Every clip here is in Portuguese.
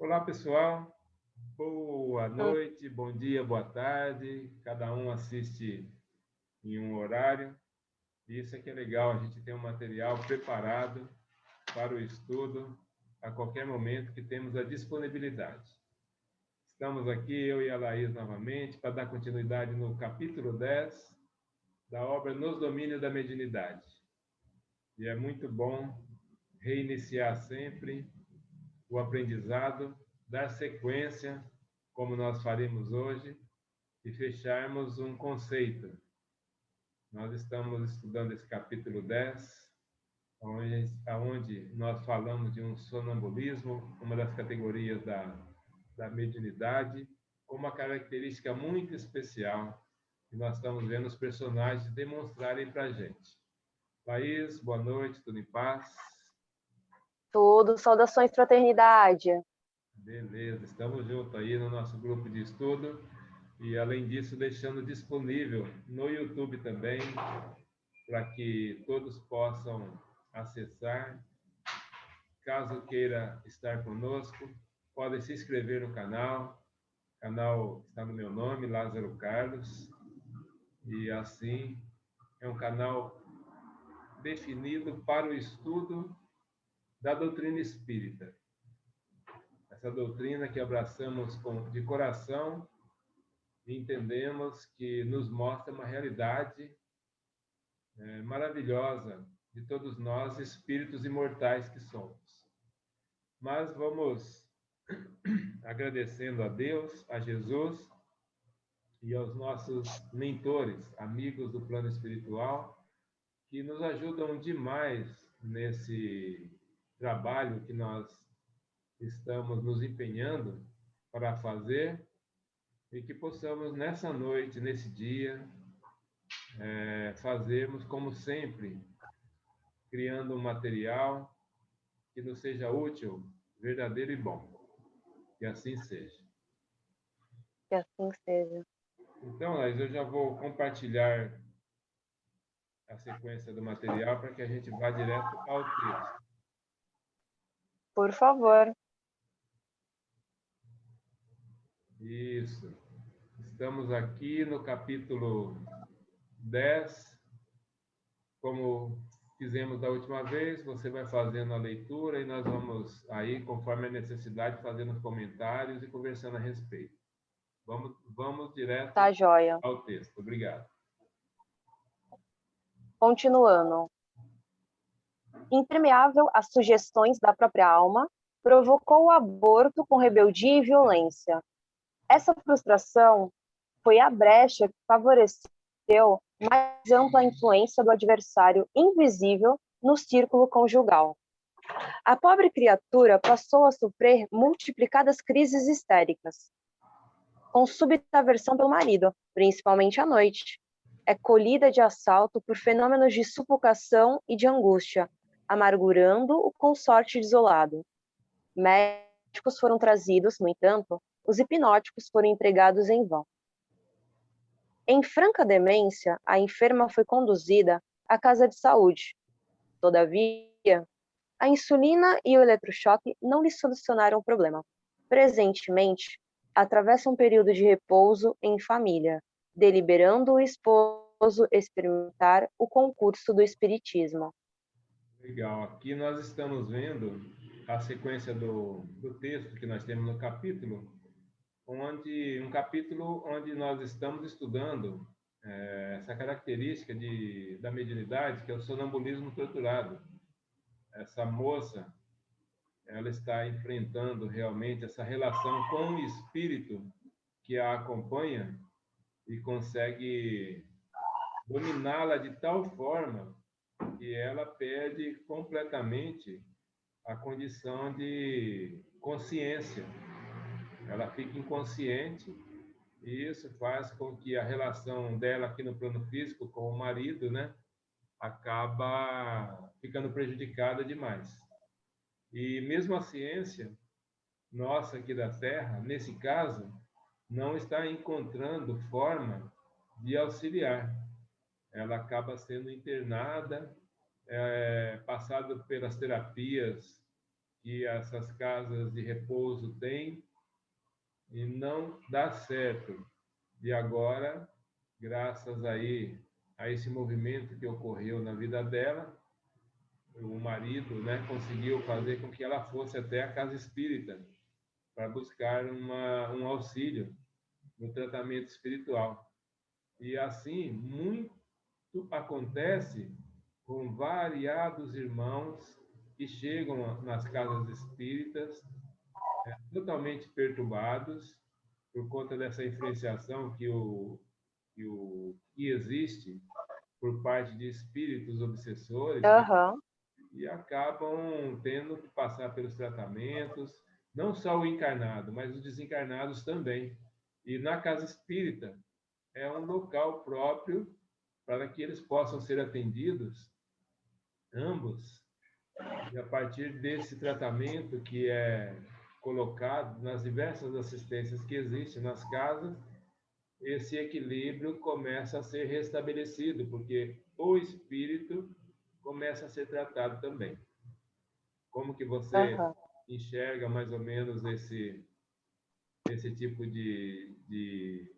Olá, pessoal. Boa noite, bom dia, boa tarde. Cada um assiste em um horário. Isso é que é legal, a gente tem um material preparado para o estudo a qualquer momento que temos a disponibilidade. Estamos aqui, eu e a Laís novamente, para dar continuidade no capítulo 10 da obra Nos Domínios da Mediunidade. E é muito bom reiniciar sempre o aprendizado, dar sequência, como nós faremos hoje, e fecharmos um conceito. Nós estamos estudando esse capítulo 10, onde nós falamos de um sonambulismo, uma das categorias da mediunidade, com uma característica muito especial, que nós estamos vendo os personagens demonstrarem para a gente. Laís, boa noite, tudo em paz? Tudo, saudações, fraternidade. Beleza, estamos juntos aí no nosso grupo de estudo e, além disso, deixando disponível no YouTube também, para que todos possam acessar. Caso queira estar conosco, podem se inscrever no canal. O canal está no meu nome, Lázaro Carlos, e assim é um canal definido para o estudo da doutrina espírita. Essa doutrina que abraçamos de coração e entendemos que nos mostra uma realidade maravilhosa de todos nós, espíritos imortais que somos. Mas vamos agradecendo a Deus, a Jesus e aos nossos mentores, amigos do plano espiritual, que nos ajudam demais nesse trabalho que nós estamos nos empenhando para fazer e que possamos, nessa noite, nesse dia, fazermos como sempre, criando um material que nos seja útil, verdadeiro e bom. Que assim seja. Que assim seja. Então, Laís, eu já vou compartilhar a sequência do material para que a gente vá direto ao texto. Por favor. Isso. Estamos aqui no capítulo 10. Como fizemos da última vez, você vai fazendo a leitura e nós vamos aí, conforme a necessidade, fazendo comentários e conversando a respeito. Vamos direto Tá joia. ao texto. Obrigado. Continuando. Impermeável às sugestões da própria alma, provocou o aborto com rebeldia e violência. Essa frustração foi a brecha que favoreceu mais ampla influência do adversário invisível no círculo conjugal. A pobre criatura passou a sofrer multiplicadas crises histéricas, com súbita aversão pelo marido, principalmente à noite. É colhida de assalto por fenômenos de sufocação e de angústia, amargurando o consorte desolado. Médicos foram trazidos, no entanto, os hipnóticos foram empregados em vão. Em franca demência, a enferma foi conduzida à casa de saúde. Todavia, a insulina e o eletrochoque não lhe solucionaram o problema. Presentemente, atravessa um período de repouso em família, deliberando o esposo experimentar o concurso do espiritismo. Legal. Aqui nós estamos vendo a sequência do texto que nós temos no capítulo, um capítulo onde nós estamos estudando essa característica da mediunidade, que é o sonambulismo torturado. Essa moça, ela está enfrentando realmente essa relação com o espírito que a acompanha e consegue dominá-la de tal forma que ela perde completamente a condição de consciência. Ela fica inconsciente e isso faz com que a relação dela aqui no plano físico com o marido, né, acaba ficando prejudicada demais. E mesmo a ciência nossa aqui da Terra, nesse caso, não está encontrando forma de auxiliar. Ela acaba sendo internada, passado pelas terapias que essas casas de repouso têm e não dá certo. E agora, graças aí a esse movimento que ocorreu na vida dela, o marido, né, conseguiu fazer com que ela fosse até a casa espírita para buscar um auxílio no tratamento espiritual. E assim, muito acontece com variados irmãos que chegam nas casas espíritas totalmente perturbados por conta dessa influenciação que existe por parte de espíritos obsessores, né? Aham. E acabam tendo que passar pelos tratamentos, não só o encarnado, mas os desencarnados também. E na casa espírita é um local próprio para que eles possam ser atendidos, ambos, e a partir desse tratamento que é colocado nas diversas assistências que existem nas casas, esse equilíbrio começa a ser restabelecido, porque o espírito começa a ser tratado também. Como que você Aham. enxerga mais ou menos esse tipo de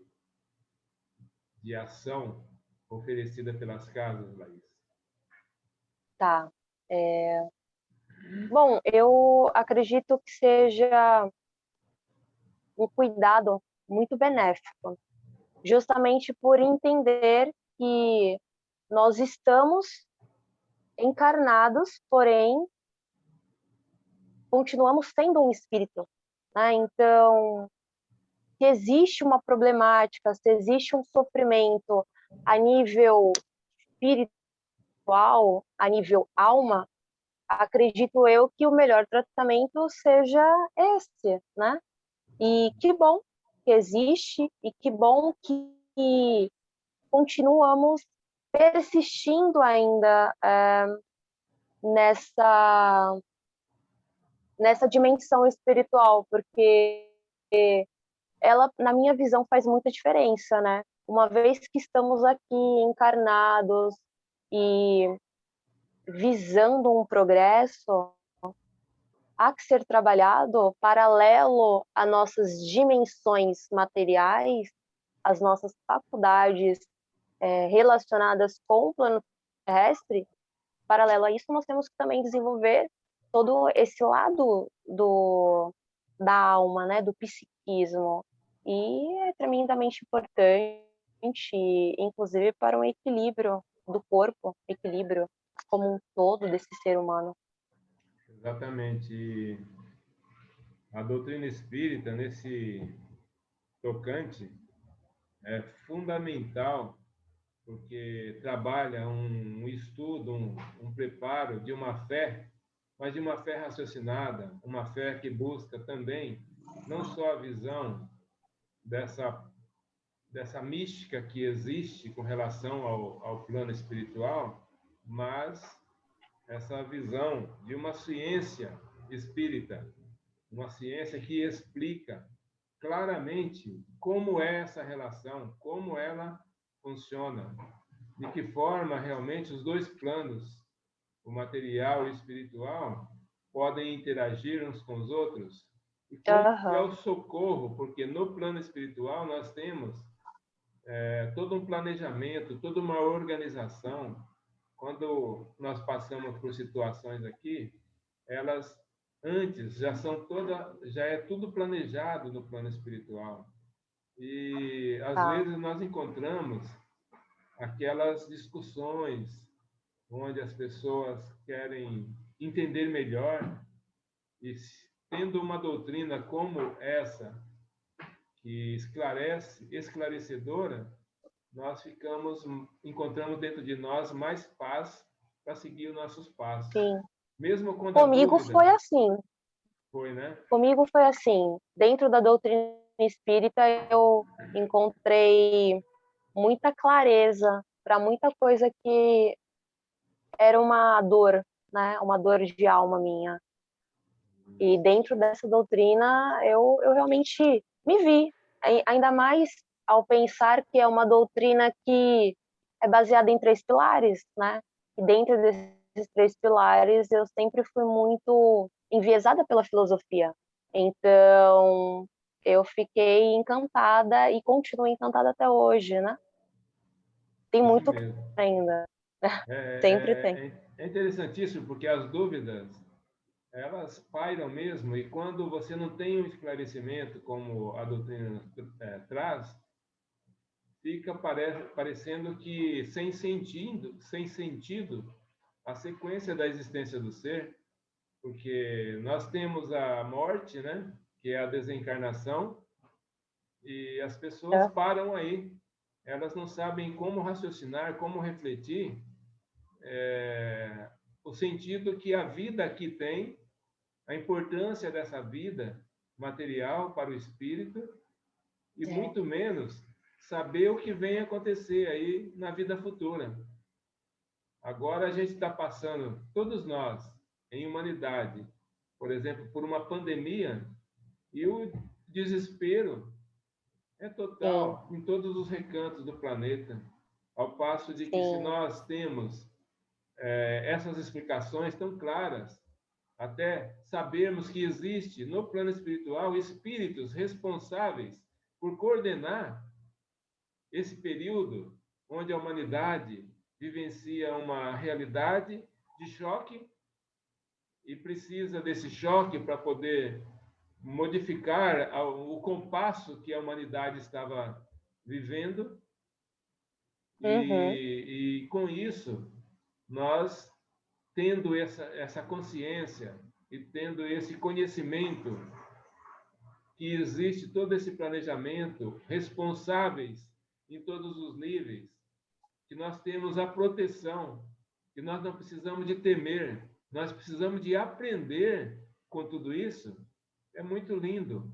ação oferecida pelas casas, Laís? Tá. Bom, eu acredito que seja um cuidado muito benéfico, justamente por entender que nós estamos encarnados, porém continuamos sendo um espírito, né? Então, se existe uma problemática, se existe um sofrimento a nível espiritual, a nível alma, acredito eu que o melhor tratamento seja esse, né? E que bom que existe e que bom que continuamos persistindo ainda nessa dimensão espiritual, porque ela, na minha visão, faz muita diferença, né? Uma vez que estamos aqui encarnados e visando um progresso, há que ser trabalhado paralelo a nossas dimensões materiais, as nossas faculdades relacionadas com o plano terrestre. Paralelo a isso, nós temos que também desenvolver todo esse lado da alma, né, do psiquismo, e é tremendamente importante, inclusive para um equilíbrio do corpo, equilíbrio como um todo desse ser humano. Exatamente. A doutrina espírita, nesse tocante, é fundamental, porque trabalha um estudo, um preparo de uma fé, mas de uma fé raciocinada, uma fé que busca também não só a visão dessa mística que existe com relação ao plano espiritual, mas essa visão de uma ciência espírita, uma ciência que explica claramente como é essa relação, como ela funciona, de que forma realmente os dois planos, o material e o espiritual, podem interagir uns com os outros, e como é o Aham. socorro, porque no plano espiritual nós temos todo um planejamento, toda uma organização. Quando nós passamos por situações aqui, elas antes já é tudo planejado no plano espiritual. E às Tá. vezes nós encontramos aquelas discussões onde as pessoas querem entender melhor e tendo uma doutrina como essa que esclarecedora, nós encontramos dentro de nós mais paz para seguir os nossos passos. Sim. Mesmo quando a Comigo dúvida foi assim. foi, né? Comigo foi assim. Dentro da doutrina espírita, eu encontrei muita clareza para muita coisa que era uma dor, né? Uma dor de alma minha. E dentro dessa doutrina, eu realmente me vi. Ainda mais ao pensar que é uma doutrina que é baseada em 3 pilares, né? E dentro desses 3 pilares, eu sempre fui muito enviesada pela filosofia. Então, eu fiquei encantada e continuo encantada até hoje, né? Tem Isso muito mesmo. ainda. Sempre tem. É interessantíssimo, porque as dúvidas, elas pairam mesmo, e quando você não tem um esclarecimento, como a doutrina traz, fica parecendo que sem sentido a sequência da existência do ser, porque nós temos a morte, né, que é a desencarnação, e as pessoas É. param aí. Elas não sabem como raciocinar, como refletir o sentido que a vida aqui tem, a importância dessa vida material para o espírito, e muito menos saber o que vem acontecer aí na vida futura. Agora a gente está passando, todos nós, em humanidade, por exemplo, por uma pandemia, e o desespero é Sim, total em todos os recantos do planeta. Ao passo de que, se sim. nós temos essas explicações tão claras, até sabermos que existe no plano espiritual espíritos responsáveis por coordenar esse período onde a humanidade vivencia uma realidade de choque e precisa desse choque para poder modificar o compasso que a humanidade estava vivendo, Uhum. e com isso, nós, tendo essa consciência e tendo esse conhecimento que existe todo esse planejamento, responsáveis em todos os níveis, que nós temos a proteção, que nós não precisamos de temer, nós precisamos de aprender com tudo isso, é muito lindo.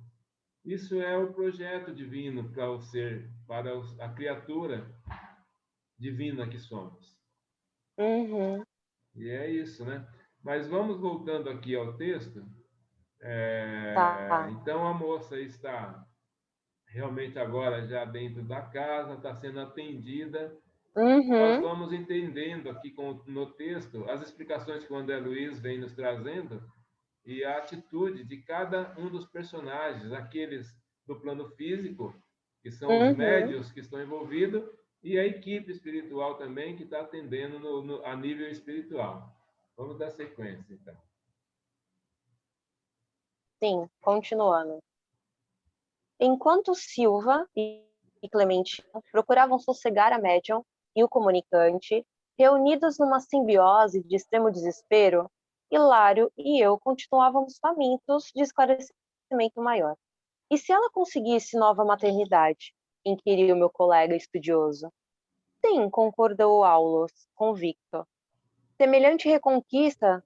Isso é o projeto divino para o ser, para a criatura divina que somos. Uhum. E é isso, né? Mas vamos voltando aqui ao texto. Tá. Então, a moça está realmente agora já dentro da casa, está sendo atendida. Nós Uhum. vamos entendendo aqui no texto as explicações que o André Luiz vem nos trazendo e a atitude de cada um dos personagens, aqueles do plano físico, que são os Uhum. médios que estão envolvidos, e a equipe espiritual também, que está atendendo a nível espiritual. Vamos dar sequência, então. Sim, continuando. Enquanto Silva e Clementina procuravam sossegar a médium e o comunicante, reunidos numa simbiose de extremo desespero, Hilário e eu continuávamos famintos de esclarecimento maior. E se ela conseguisse nova maternidade? Inquiriu meu colega estudioso. Sim, concordou Aulos, convicto. Semelhante reconquista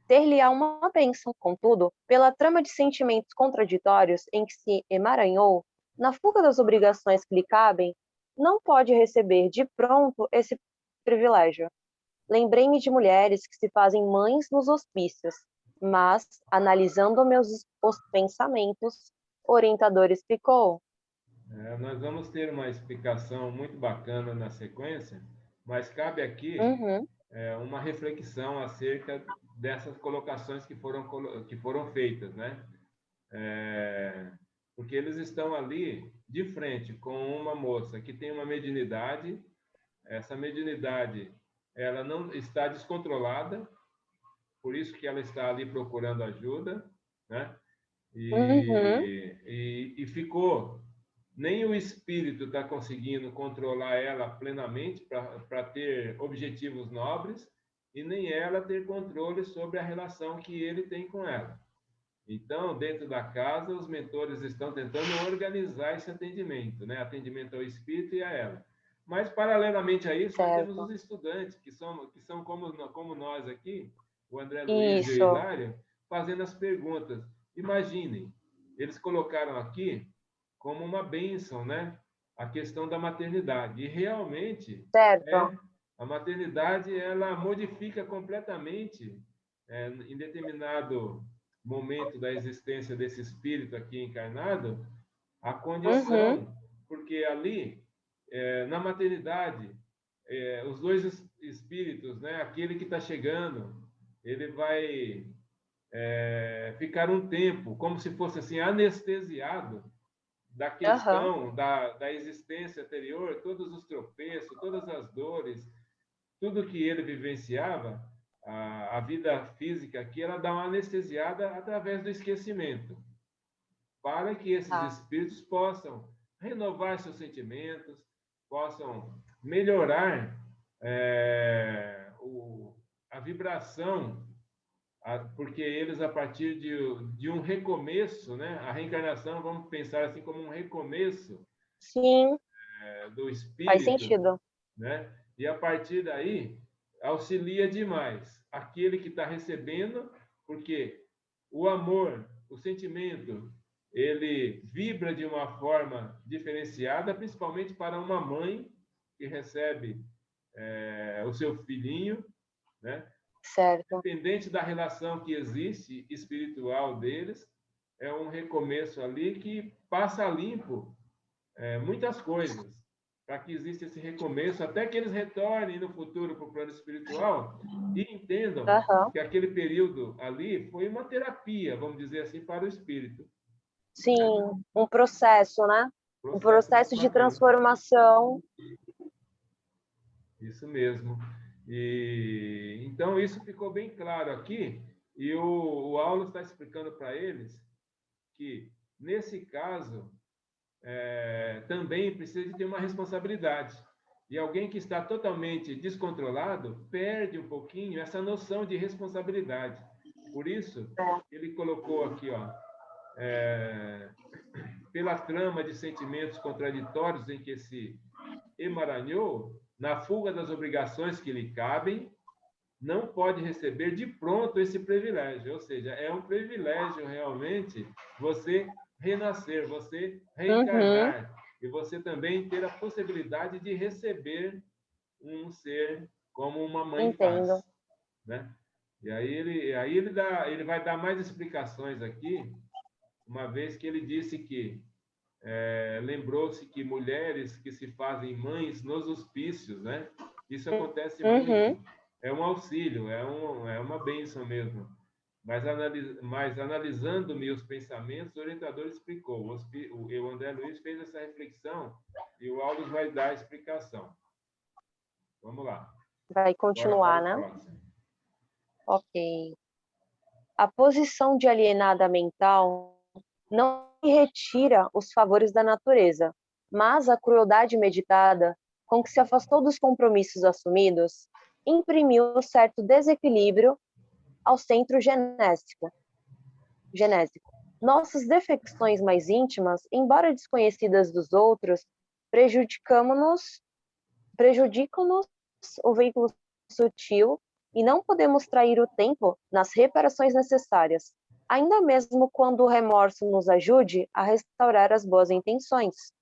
ter-lhe-á uma bênção. Contudo, pela trama de sentimentos contraditórios em que se emaranhou, na fuga das obrigações que lhe cabem, não pode receber de pronto esse privilégio. Lembrei-me de mulheres que se fazem mães nos hospícios, mas, analisando os pensamentos, o orientador explicou. Nós vamos ter uma explicação muito bacana na sequência, mas cabe aqui Uhum, uma reflexão acerca dessas colocações que foram feitas, né? Porque eles estão ali de frente com uma moça que tem uma mediunidade. Essa mediunidade, ela não está descontrolada, por isso que ela está ali procurando ajuda, né? uhum, E ficou, nem o espírito está conseguindo controlar ela plenamente para ter objetivos nobres, e nem ela ter controle sobre a relação que ele tem com ela. Então, dentro da casa, os mentores estão tentando organizar esse atendimento, né? Atendimento ao espírito e a ela. Mas, paralelamente a isso, nós temos os certo. estudantes, que são como nós aqui, o André Luiz e o Isso, Hilário, fazendo as perguntas. Imaginem, eles colocaram aqui como uma bênção, né? A questão da maternidade. E realmente, certo. a maternidade, ela modifica completamente, em determinado momento da existência desse espírito aqui encarnado, a Uhum, condição, porque ali, na maternidade, os dois espíritos, né, aquele que está chegando, ele vai ficar um tempo, como se fosse assim, anestesiado da Aham. questão da existência anterior, todos os tropeços, todas as dores, tudo que ele vivenciava, a vida física aqui, ela dá uma anestesiada através do esquecimento, para que esses Tá. espíritos possam renovar seus sentimentos, possam melhorar a vibração, porque eles, a partir de um recomeço, né? A reencarnação, vamos pensar assim como um recomeço Sim, do faz espírito, sentido. né? E a partir daí auxilia demais aquele que está recebendo, porque o amor, o sentimento, ele vibra de uma forma diferenciada, principalmente para uma mãe que recebe o seu filhinho, né? Certo. Independente da relação que existe espiritual deles, é um recomeço ali que passa limpo muitas coisas, para que exista esse recomeço, até que eles retornem no futuro para o plano espiritual e entendam Aham. que aquele período ali foi uma terapia, vamos dizer assim, para o espírito. Sim, Né? um processo, né? Um Processo de processo de tratamento. transformação. Isso mesmo. E então isso ficou bem claro aqui, e o Aulo está explicando para eles que, nesse caso, também precisa de ter uma responsabilidade. E alguém que está totalmente descontrolado perde um pouquinho essa noção de responsabilidade. Por isso, ele colocou aqui, ó, pela trama de sentimentos contraditórios em que se emaranhou, na fuga das obrigações que lhe cabem, não pode receber de pronto esse privilégio. Ou seja, é um privilégio realmente você renascer, você Uhum, reencarnar e você também ter a possibilidade de receber um ser como uma mãe entendo. faz, né? E aí ele vai dar mais explicações aqui, uma vez que ele disse que lembrou-se que mulheres que se fazem mães nos hospícios, né? Isso acontece Uhum, muito. É um auxílio, é uma bênção mesmo. Mas analisando meus pensamentos, o orientador explicou. O André Luiz fez essa reflexão e o Aldo vai dar a explicação. Vamos lá. vai Bora para continuar, o né? próximo. Ok. A posição de alienada mental não retira os favores da natureza, mas a crueldade meditada, com que se afastou dos compromissos assumidos, imprimiu certo desequilíbrio ao centro genésico. Nossas defecções mais íntimas, embora desconhecidas dos outros, prejudicam-nos o veículo sutil e não podemos trair o tempo nas reparações necessárias, ainda mesmo quando o remorso nos ajude a restaurar as boas intenções.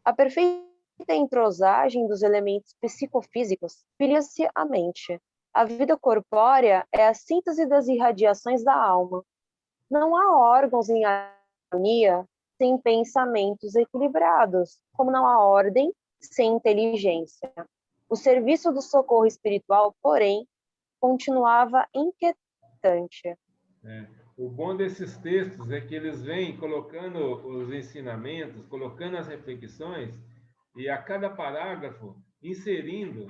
A perfeita entrosagem dos elementos psicofísicos filia-se à mente. A vida corpórea é a síntese das irradiações da alma. Não há órgãos em harmonia sem pensamentos equilibrados, como não há ordem sem inteligência. O serviço do socorro espiritual, porém, continuava inquietante. O bom desses textos é que eles vêm colocando os ensinamentos, colocando as reflexões, e a cada parágrafo inserindo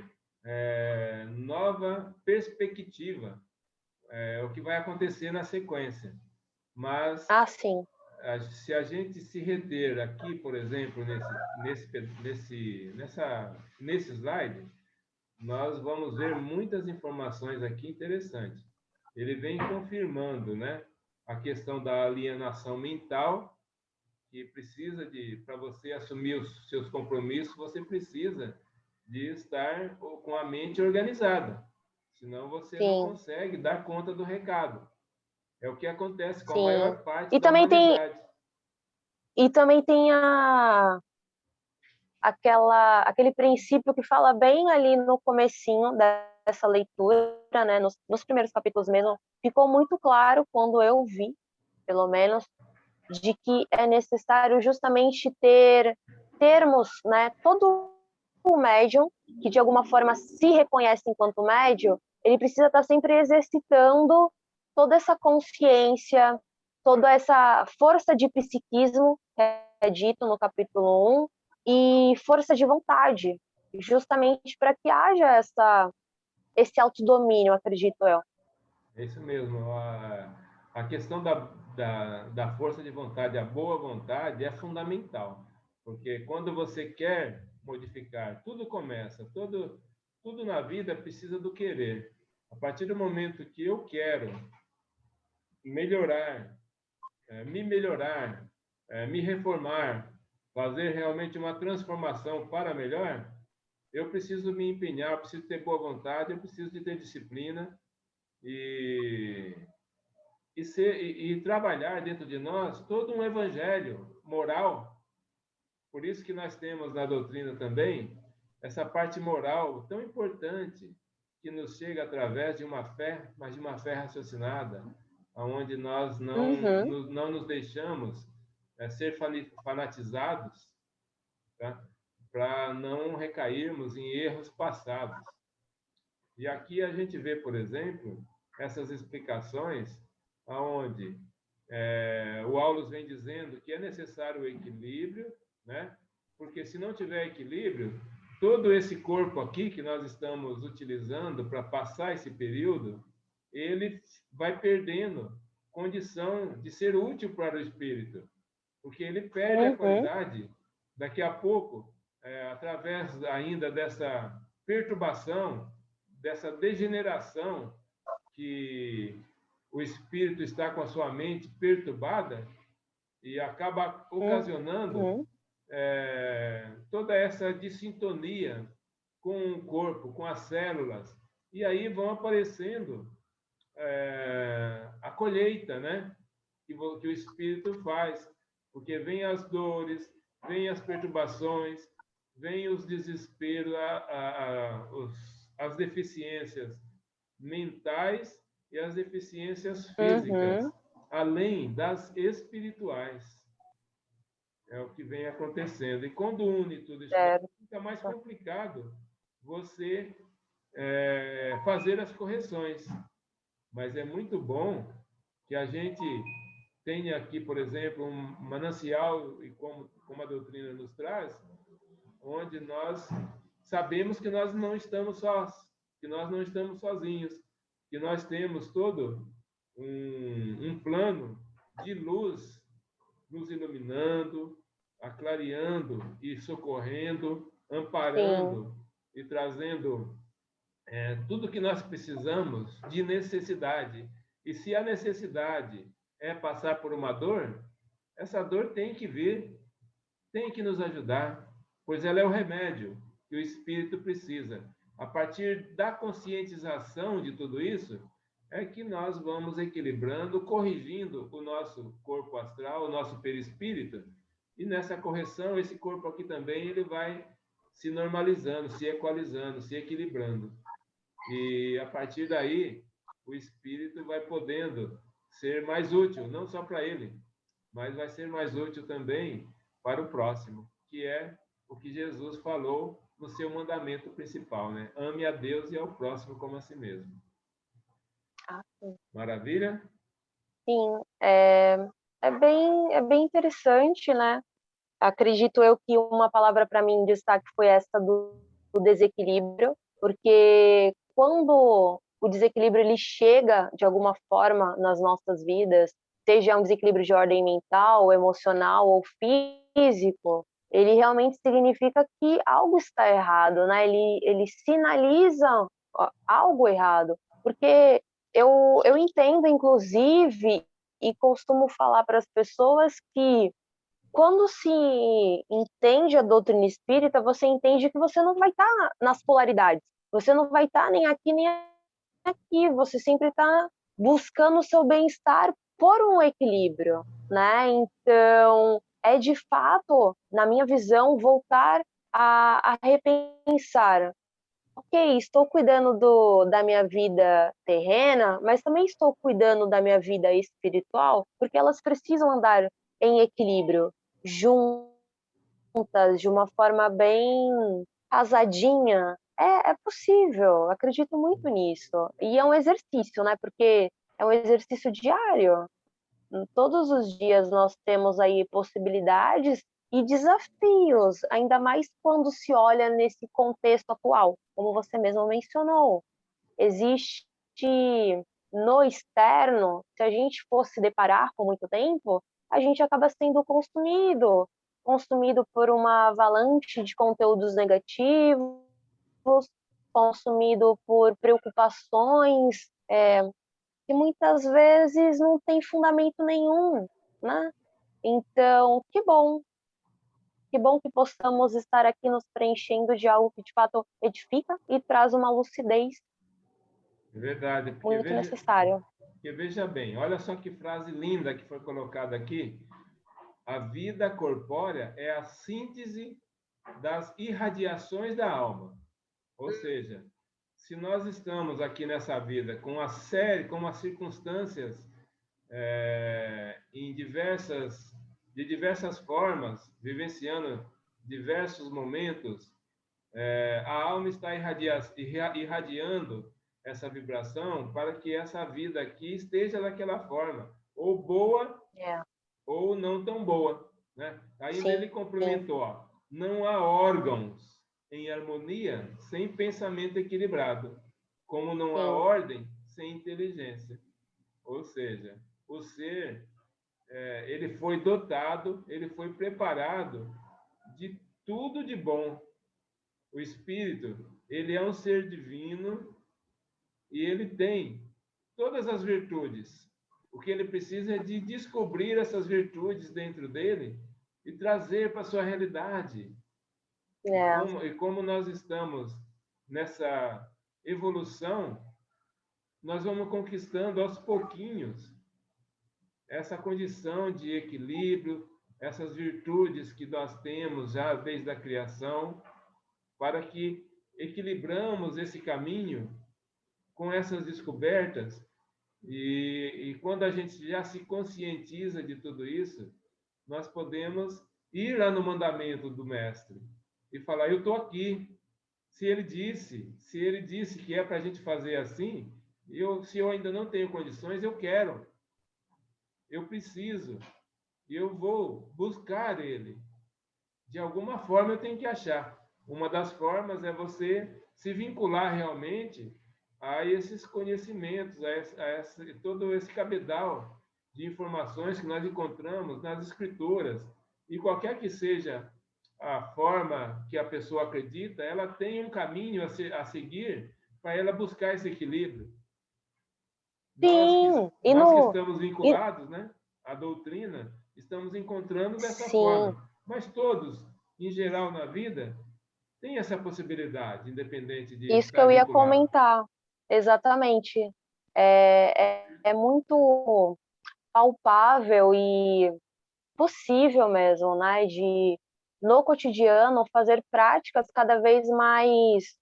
nova perspectiva, o que vai acontecer na sequência. Mas Ah, sim. se a gente se reter aqui, por exemplo, nesse slide, nós vamos ver muitas informações aqui interessantes. Ele vem confirmando, né, a questão da alienação mental, que precisa para você assumir os seus compromissos, você precisa de estar com a mente organizada. Senão você não Sim, consegue dar conta do recado. É o que acontece com a sim. maior parte E da também tem, humanidade. e também tem aquele princípio que fala bem ali no comecinho dessa leitura, né, nos primeiros capítulos mesmo, ficou muito claro quando eu vi, pelo menos, de que é necessário justamente ter termos, né, todo o médium que de alguma forma se reconhece enquanto médium, ele precisa estar sempre exercitando toda essa consciência, toda essa força de psiquismo, que é dito no capítulo 1, e força de vontade, justamente para que haja esse autodomínio, acredito eu. É isso mesmo. A questão da força de vontade, a boa vontade é fundamental, porque quando você quer modificar, tudo começa, tudo na vida precisa do querer. A partir do momento que eu quero melhorar, me melhorar, me reformar, fazer realmente uma transformação para melhor, eu preciso me empenhar, eu preciso ter boa vontade, eu preciso de ter disciplina e e trabalhar dentro de nós todo um evangelho moral. Por isso que nós temos na doutrina também essa parte moral tão importante que nos chega através de uma fé, mas de uma fé raciocinada, onde nós Uhum. não nos deixamos ser fanatizados, tá? Para não recairmos em erros passados. E aqui a gente vê, por exemplo, essas explicações aonde o Aulus vem dizendo que é necessário o equilíbrio, né? Porque se não tiver equilíbrio, todo esse corpo aqui que nós estamos utilizando para passar esse período, ele vai perdendo condição de ser útil para o espírito, porque ele perde a Uhum. qualidade daqui a pouco, através ainda dessa perturbação, dessa degeneração que o espírito está com a sua mente perturbada e acaba ocasionando Uhum. toda essa dissintonia com o corpo, com as células. E aí vão aparecendo a colheita, né? Que o espírito faz, porque vem as dores, vem as perturbações, vem os desesperos, as deficiências mentais e as deficiências físicas, Uhum. além das espirituais. É o que vem acontecendo. E quando une tudo isso, Certo. fica mais complicado você fazer as correções. Mas é muito bom que a gente tenha aqui, por exemplo, um manancial, e como a doutrina nos traz, onde nós sabemos que nós não estamos sós, que nós não estamos sozinhos, que nós temos todo um plano de luz nos iluminando, aclareando e socorrendo, Sim. amparando e trazendo tudo que nós precisamos de necessidade. E se a necessidade é passar por uma dor, essa dor tem que vir, tem que nos ajudar, pois ela é o remédio que o espírito precisa. A partir da conscientização de tudo isso, é que nós vamos equilibrando, corrigindo o nosso corpo astral, o nosso perispírito, e nessa correção, esse corpo aqui também ele vai se normalizando, se equalizando, se equilibrando. E a partir daí, o espírito vai podendo ser mais útil, não só para ele, mas vai ser mais útil também para o próximo, que é o que Jesus falou no seu mandamento principal, né? Ame a Deus e ao próximo como a si mesmo. Ah, sim. Maravilha? Sim, é bem interessante, né? Acredito eu que uma palavra para mim em destaque foi essa do desequilíbrio, porque quando o desequilíbrio ele chega de alguma forma nas nossas vidas, seja um desequilíbrio de ordem mental, emocional ou físico, ele realmente significa que algo está errado, né? Ele sinaliza algo errado, porque eu entendo, inclusive, e costumo falar para as pessoas que quando se entende a doutrina espírita, você entende que você não vai estar nas polaridades. Você não vai estar nem aqui nem aqui. Você sempre está buscando o seu bem-estar por um equilíbrio, né? Então, é de fato, na minha visão, voltar a repensar. Ok, estou cuidando da minha vida terrena, mas também estou cuidando da minha vida espiritual, porque elas precisam andar em equilíbrio, juntas, de uma forma bem casadinha. É possível, acredito muito nisso. E é um exercício, né? Porque é um exercício diário. Todos os dias nós temos aí possibilidades e desafios, ainda mais quando se olha nesse contexto atual, como você mesmo mencionou. Existe no externo, se a gente fosse se deparar com muito tempo, a gente acaba sendo consumido por uma avalanche de conteúdos negativos, consumido por preocupações que muitas vezes não tem fundamento nenhum, né? Então, que bom que possamos estar aqui nos preenchendo de algo que de fato edifica e traz uma lucidez É verdade, muito necessária. porque veja bem, olha só que frase linda que foi colocada aqui. A vida corpórea é a síntese das irradiações da alma. Ou seja, se nós estamos aqui nessa vida com as circunstâncias de diversas formas, vivenciando diversos momentos, a alma está irradiando essa vibração para que essa vida aqui esteja daquela forma, ou boa ou não tão boa, né? Ainda ele complementou, ó, não há órgãos em harmonia sem pensamento equilibrado, como não há ordem sem inteligência. Ou seja, o ser, ele foi dotado, ele foi preparado de tudo de bom. O espírito, ele é um ser divino e ele tem todas as virtudes. O que ele precisa é de descobrir essas virtudes dentro dele e trazer para a sua realidade. E como nós estamos nessa evolução, nós vamos conquistando aos pouquinhos essa condição de equilíbrio, essas virtudes que nós temos já desde a criação, para que equilibramos esse caminho com essas descobertas. E quando a gente já se conscientiza de tudo isso, nós podemos ir lá no mandamento do mestre e falar: eu estou aqui. Se ele disse que é para a gente fazer assim, se eu ainda não tenho condições, eu quero, eu preciso, e eu vou buscar ele. De alguma forma eu tenho que achar. Uma das formas é você se vincular realmente a esses conhecimentos, todo esse cabedal de informações que nós encontramos nas escrituras. E qualquer que seja a forma que a pessoa acredita, ela tem um caminho a seguir para ela buscar esse equilíbrio. Sim, nós que estamos vinculados, né, à doutrina, estamos encontrando dessa forma. Mas todos, em geral, na vida, têm essa possibilidade, independente de isso que eu ia comentar. Exatamente. É muito palpável e possível mesmo, né, de no cotidiano fazer práticas cada vez mais,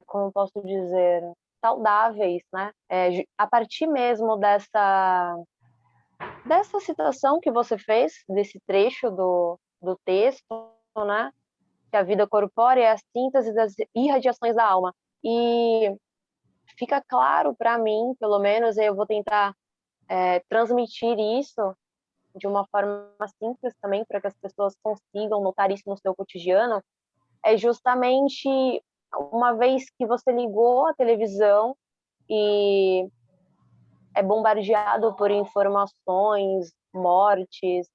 como eu posso dizer, saudáveis, né, a partir mesmo dessa citação que você fez, desse trecho do texto, né, que a vida corpórea é a síntese das irradiações da alma. E fica claro para mim, pelo menos, eu vou tentar transmitir isso de uma forma simples também, para que as pessoas consigam notar isso no seu cotidiano, é justamente uma vez que você ligou a televisão e é bombardeado por informações, mortes,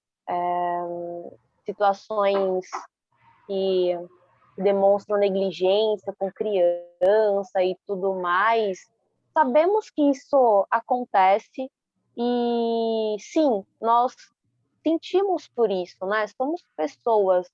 situações que demonstram negligência com criança e tudo mais. Sabemos que isso acontece e, sim, nós sentimos por isso, né? Somos pessoas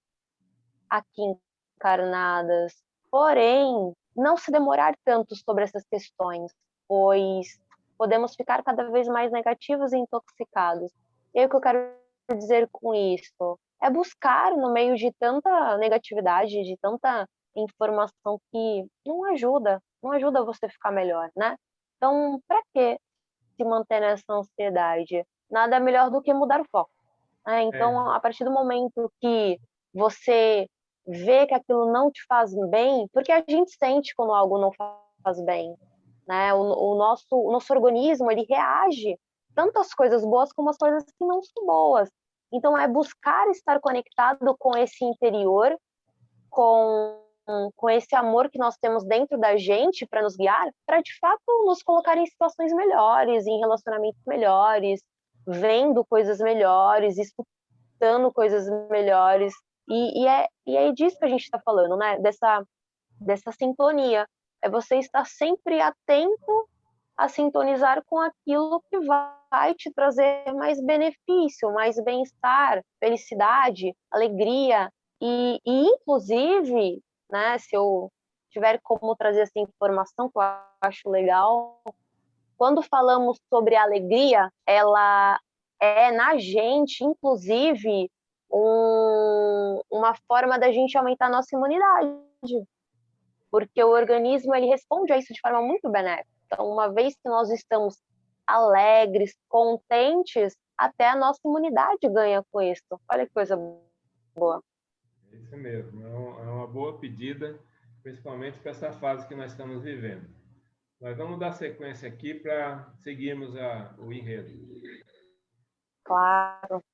aqui encarnadas, porém, não se demorar tanto sobre essas questões, pois podemos ficar cada vez mais negativos e intoxicados. E aí, o que eu quero dizer com isso é buscar, no meio de tanta negatividade, de tanta informação que não ajuda você a ficar melhor, né? Então, para que se manter nessa ansiedade? Nada melhor do que mudar o foco. Então, a partir do momento que você vê que aquilo não te faz bem, porque a gente sente quando algo não faz bem. né? O nosso organismo, ele reage tanto às coisas boas como às coisas que não são boas. Então, é buscar estar conectado com esse interior, com esse amor que nós temos dentro da gente para nos guiar, para de fato nos colocar em situações melhores, em relacionamentos melhores, vendo coisas melhores, escutando coisas melhores. E é disso que a gente está falando, né? Dessa sintonia. É você estar sempre atento a sintonizar com aquilo que vai te trazer mais benefício, mais bem-estar, felicidade, alegria. Inclusive, né, se eu tiver como trazer essa informação que eu acho legal, quando falamos sobre alegria, ela é na gente, inclusive, uma forma da gente aumentar a nossa imunidade, porque o organismo ele responde a isso de forma muito benéfica. Então, uma vez que nós estamos alegres, contentes, até a nossa imunidade ganha com isso. Olha que coisa boa. É isso mesmo, é uma boa pedida, principalmente para essa fase que nós estamos vivendo. Nós vamos dar sequência aqui para seguirmos o enredo. Claro.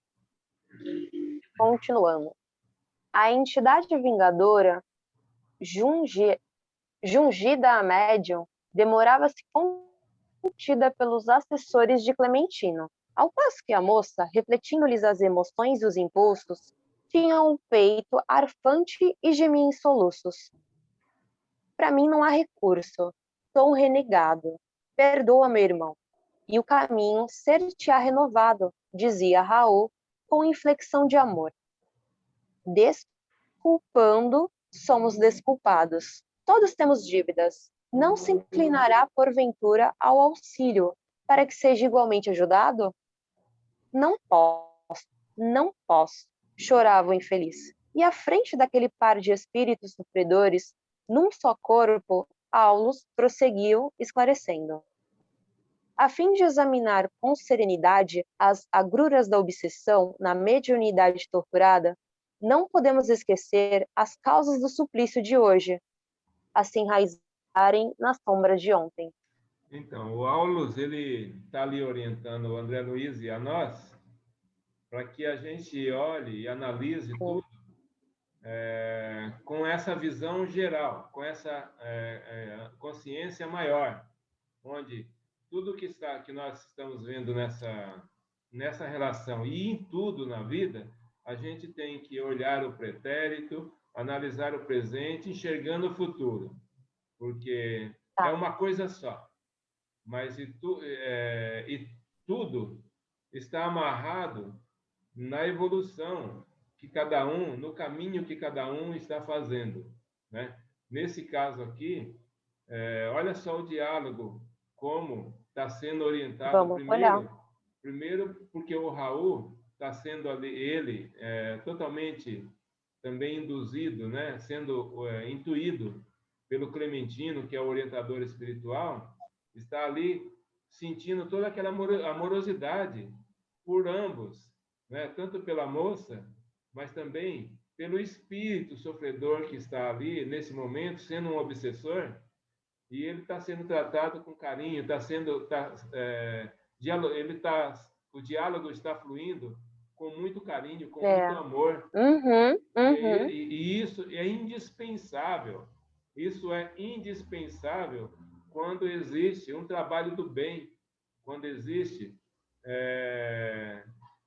Continuando. A entidade vingadora, jungida a médium, demorava-se contida pelos assessores de Clementino, ao passo que a moça, refletindo-lhes as emoções e os impulsos, tinha o peito arfante e gemia em soluços. Para mim não há recurso, sou um renegado. Perdoa, meu irmão, e o caminho ser-te-á renovado, dizia Raul com inflexão de amor. Desculpando, somos desculpados. Todos temos dívidas. Não se inclinará, porventura, ao auxílio, para que seja igualmente ajudado? Não posso, não posso, chorava o infeliz. E à frente daquele par de espíritos sofredores, num só corpo, Aulus prosseguiu, esclarecendo. A fim de examinar com serenidade as agruras da obsessão na mediunidade torturada, não podemos esquecer as causas do suplício de hoje, a se enraizarem nas sombras de ontem. Então, o Aulus, ele está ali orientando o André Luiz e a nós, para que a gente olhe e analise tudo com essa visão geral, com essa consciência maior, onde tudo que nós estamos vendo nessa relação e em tudo na vida, a gente tem que olhar o pretérito, analisar o presente, enxergando o futuro, porque é uma coisa só, mas e tudo está amarrado na evolução que cada um, no caminho que cada um está fazendo, né? Nesse caso aqui, olha só o diálogo, como está sendo orientado. Vamos olhar. Primeiro porque o Raul está sendo ali, ele totalmente também induzido, né? Sendo intuído pelo Clementino, que é o orientador espiritual, está ali sentindo toda aquela amorosidade por ambos, né? Tanto pela moça, mas também pelo espírito sofredor que está ali nesse momento, sendo um obsessor, e ele está sendo tratado com carinho, o diálogo está fluindo com muito carinho, com muito amor. E isso é indispensável. Isso é indispensável quando existe um trabalho do bem, quando existe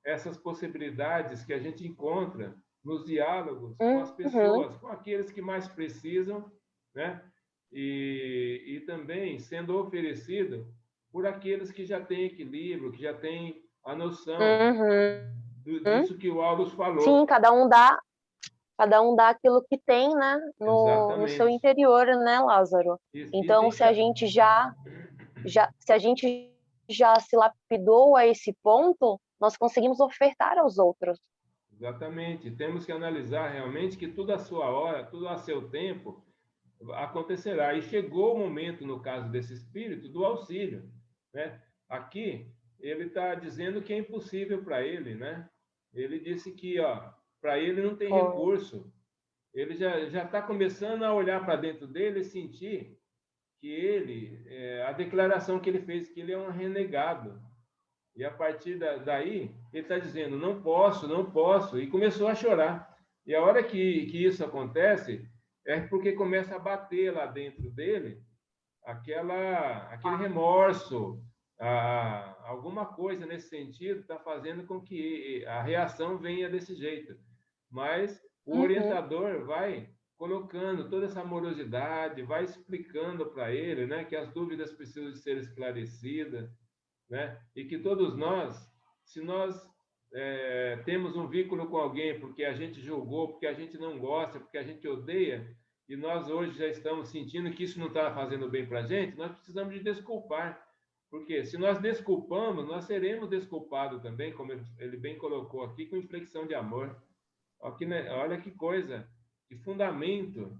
essas possibilidades que a gente encontra nos diálogos com as pessoas, com aqueles que mais precisam, né? E também sendo oferecido por aqueles que já têm equilíbrio, que já têm a noção disso que o Aldous falou. Sim, cada um dá aquilo que tem, né, no seu interior, né, Lázaro? Então, se a gente já se lapidou a esse ponto, nós conseguimos ofertar aos outros. Exatamente. Temos que analisar realmente que tudo à sua hora, tudo a seu tempo acontecerá. E chegou o momento, no caso desse espírito, do auxílio, né? Aqui, ele está dizendo que é impossível para ele, né? Ele disse que, para ele não tem recurso. Ele já está começando a olhar para dentro dele e sentir a declaração que ele fez, que ele é um renegado. E a partir daí, ele está dizendo, não posso, não posso, e começou a chorar. E a hora que isso acontece, é porque começa a bater lá dentro dele aquele remorso, alguma coisa nesse sentido está fazendo com que a reação venha desse jeito. Mas o orientador vai colocando toda essa amorosidade, vai explicando para ele, né, que as dúvidas precisam de ser esclarecidas, né, e que todos nós, se nós temos um vínculo com alguém porque a gente julgou, porque a gente não gosta, porque a gente odeia, e nós hoje já estamos sentindo que isso não está fazendo bem para a gente, nós precisamos de desculpar. Porque se nós desculpamos, nós seremos desculpados também, como ele bem colocou aqui, com inflexão de amor. Olha que coisa, que fundamento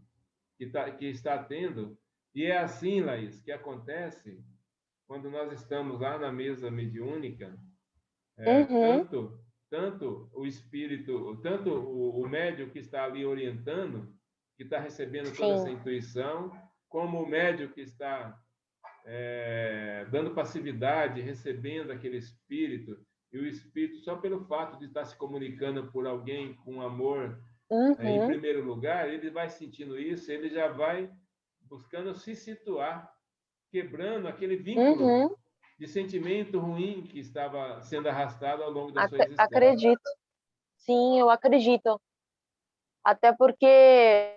que está tendo. E é assim, Laís, que acontece quando nós estamos lá na mesa mediúnica, tanto o espírito, tanto o médium que está ali orientando, que está recebendo toda essa intuição, como o médium que está dando passividade, recebendo aquele espírito, e o espírito, só pelo fato de estar se comunicando por alguém com amor, em primeiro lugar, ele vai sentindo isso, ele já vai buscando se situar, quebrando aquele vínculo de sentimento ruim que estava sendo arrastado ao longo da sua existência. Acredito. Sim, eu acredito. Até porque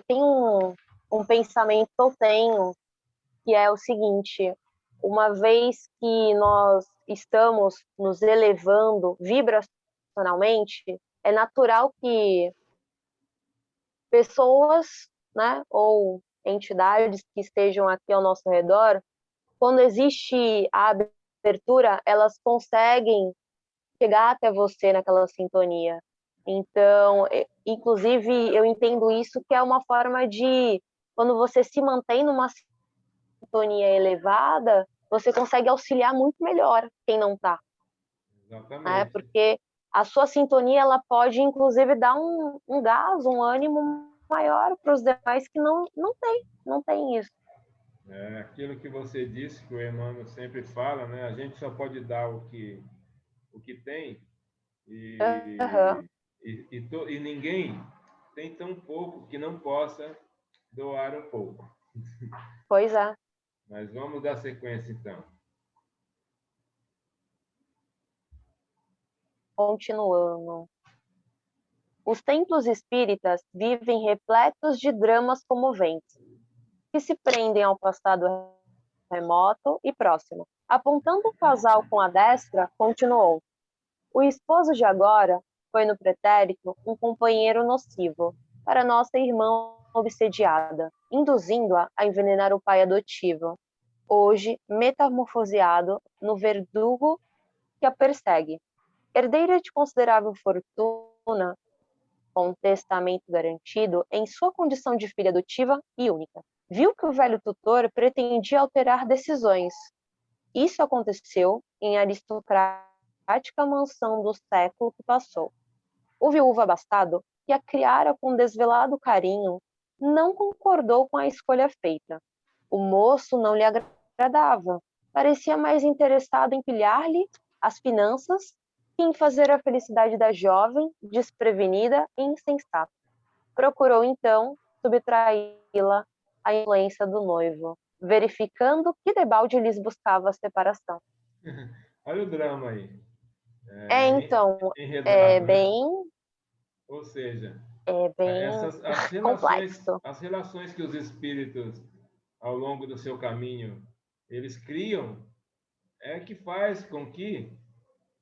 tem um pensamento que eu tenho, que é o seguinte: uma vez que nós estamos nos elevando vibracionalmente, é natural que pessoas, né, ou entidades que estejam aqui ao nosso redor, quando existe a abertura, elas conseguem chegar até você naquela sintonia. Então, inclusive, eu entendo isso que é uma forma de, quando você se mantém numa sintonia elevada, você consegue auxiliar muito melhor quem não está. Exatamente. Porque a sua sintonia, ela pode, inclusive, dar um gás, um ânimo maior para os demais que não tem isso. Aquilo que você disse, que o Emmanuel sempre fala, né? A gente só pode dar o que tem, e ninguém tem tão pouco que não possa doar um pouco. Pois é. Mas vamos dar sequência, então. Continuando. Os templos espíritas vivem repletos de dramas comoventes, que se prendem ao passado remoto e próximo. Apontando o casal com a destra, continuou: o esposo de agora foi no pretérito um companheiro nocivo para nossa irmã obsediada, induzindo-a a envenenar o pai adotivo, hoje metamorfoseado no verdugo que a persegue. Herdeira de considerável fortuna, com testamento garantido em sua condição de filha adotiva e única, viu que o velho tutor pretendia alterar decisões. Isso aconteceu em aristocrática mansão do século que passou. O viúvo abastado, que a criara com desvelado carinho, não concordou com a escolha feita. O moço não lhe agradava, parecia mais interessado em pilhar-lhe as finanças que em fazer a felicidade da jovem, desprevenida e insensata. Procurou, então, subtraí-la à influência do noivo, verificando que debalde lhes buscava a separação. Olha o drama aí. Então, Enredado, bem... Ou seja, bem complexo. As relações que os espíritos, ao longo do seu caminho, eles criam, que faz com que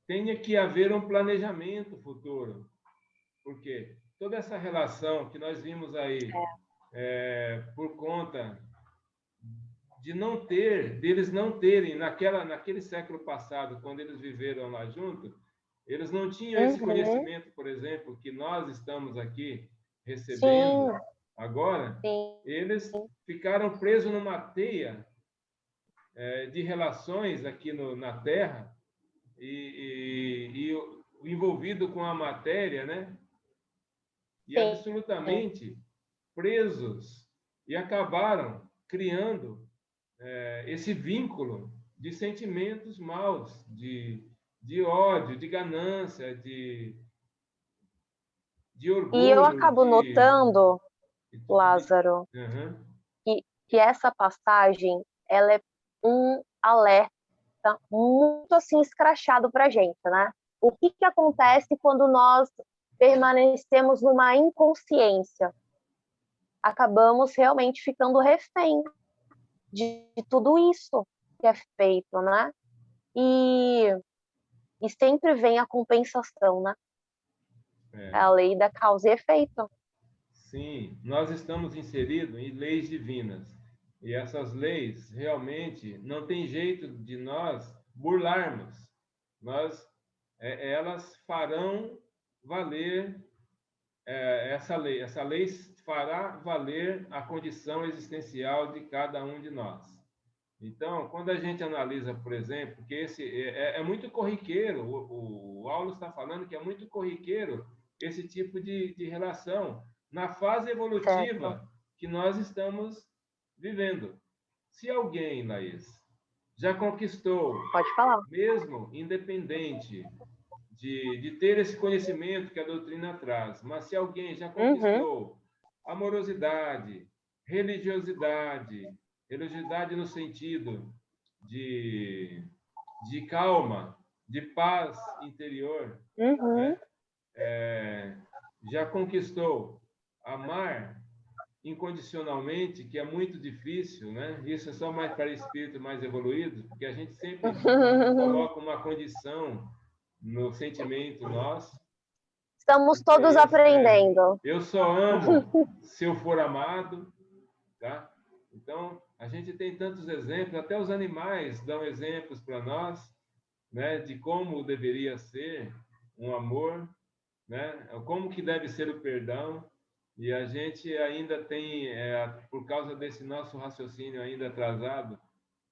tenha que haver um planejamento futuro. Porque toda essa relação que nós vimos aí, por conta de deles não terem, naquele século passado, quando eles viveram lá junto, eles não tinham esse conhecimento, por exemplo, que nós estamos aqui recebendo agora. Eles ficaram presos numa teia de relações aqui na Terra e envolvido com a matéria, né? E absolutamente presos, e acabaram criando esse vínculo de sentimentos maus, de ódio, de ganância, de E eu orgulho, acabo notando, de... Lázaro, Uhum. que essa passagem, ela é um alerta muito assim escrachado para a gente, né? O que que acontece quando nós permanecemos numa inconsciência? Acabamos realmente ficando refém de tudo isso que é feito, né? E, e sempre vem a compensação, né? É a lei da causa e efeito. Sim, nós estamos inseridos em leis divinas. E essas leis realmente não tem jeito de nós burlarmos. Nós, elas farão valer essa lei. Essa lei fará valer a condição existencial de cada um de nós. Então, quando a gente analisa, por exemplo, que esse é muito corriqueiro, o Aulo está falando que é muito corriqueiro esse tipo de relação na fase Certo. evolutiva que nós estamos vivendo. Se alguém, Laís, já conquistou, Pode falar. mesmo independente de ter esse conhecimento que a doutrina traz, mas se alguém já Uhum, conquistou amorosidade, religiosidade, religiosidade no sentido de, de calma, de paz interior, uhum. né? Já conquistou amar incondicionalmente, que é muito difícil, né? Isso é só mais para espíritos mais evoluídos, porque a gente sempre coloca uma condição no sentimento nosso, Estamos porque todos aprendendo. eu só amo se eu for amado, tá? Então, a gente tem tantos exemplos, até os animais dão exemplos para nós, né, de como deveria ser um amor, né? Como que deve ser o perdão, e a gente ainda tem, por causa desse nosso raciocínio ainda atrasado,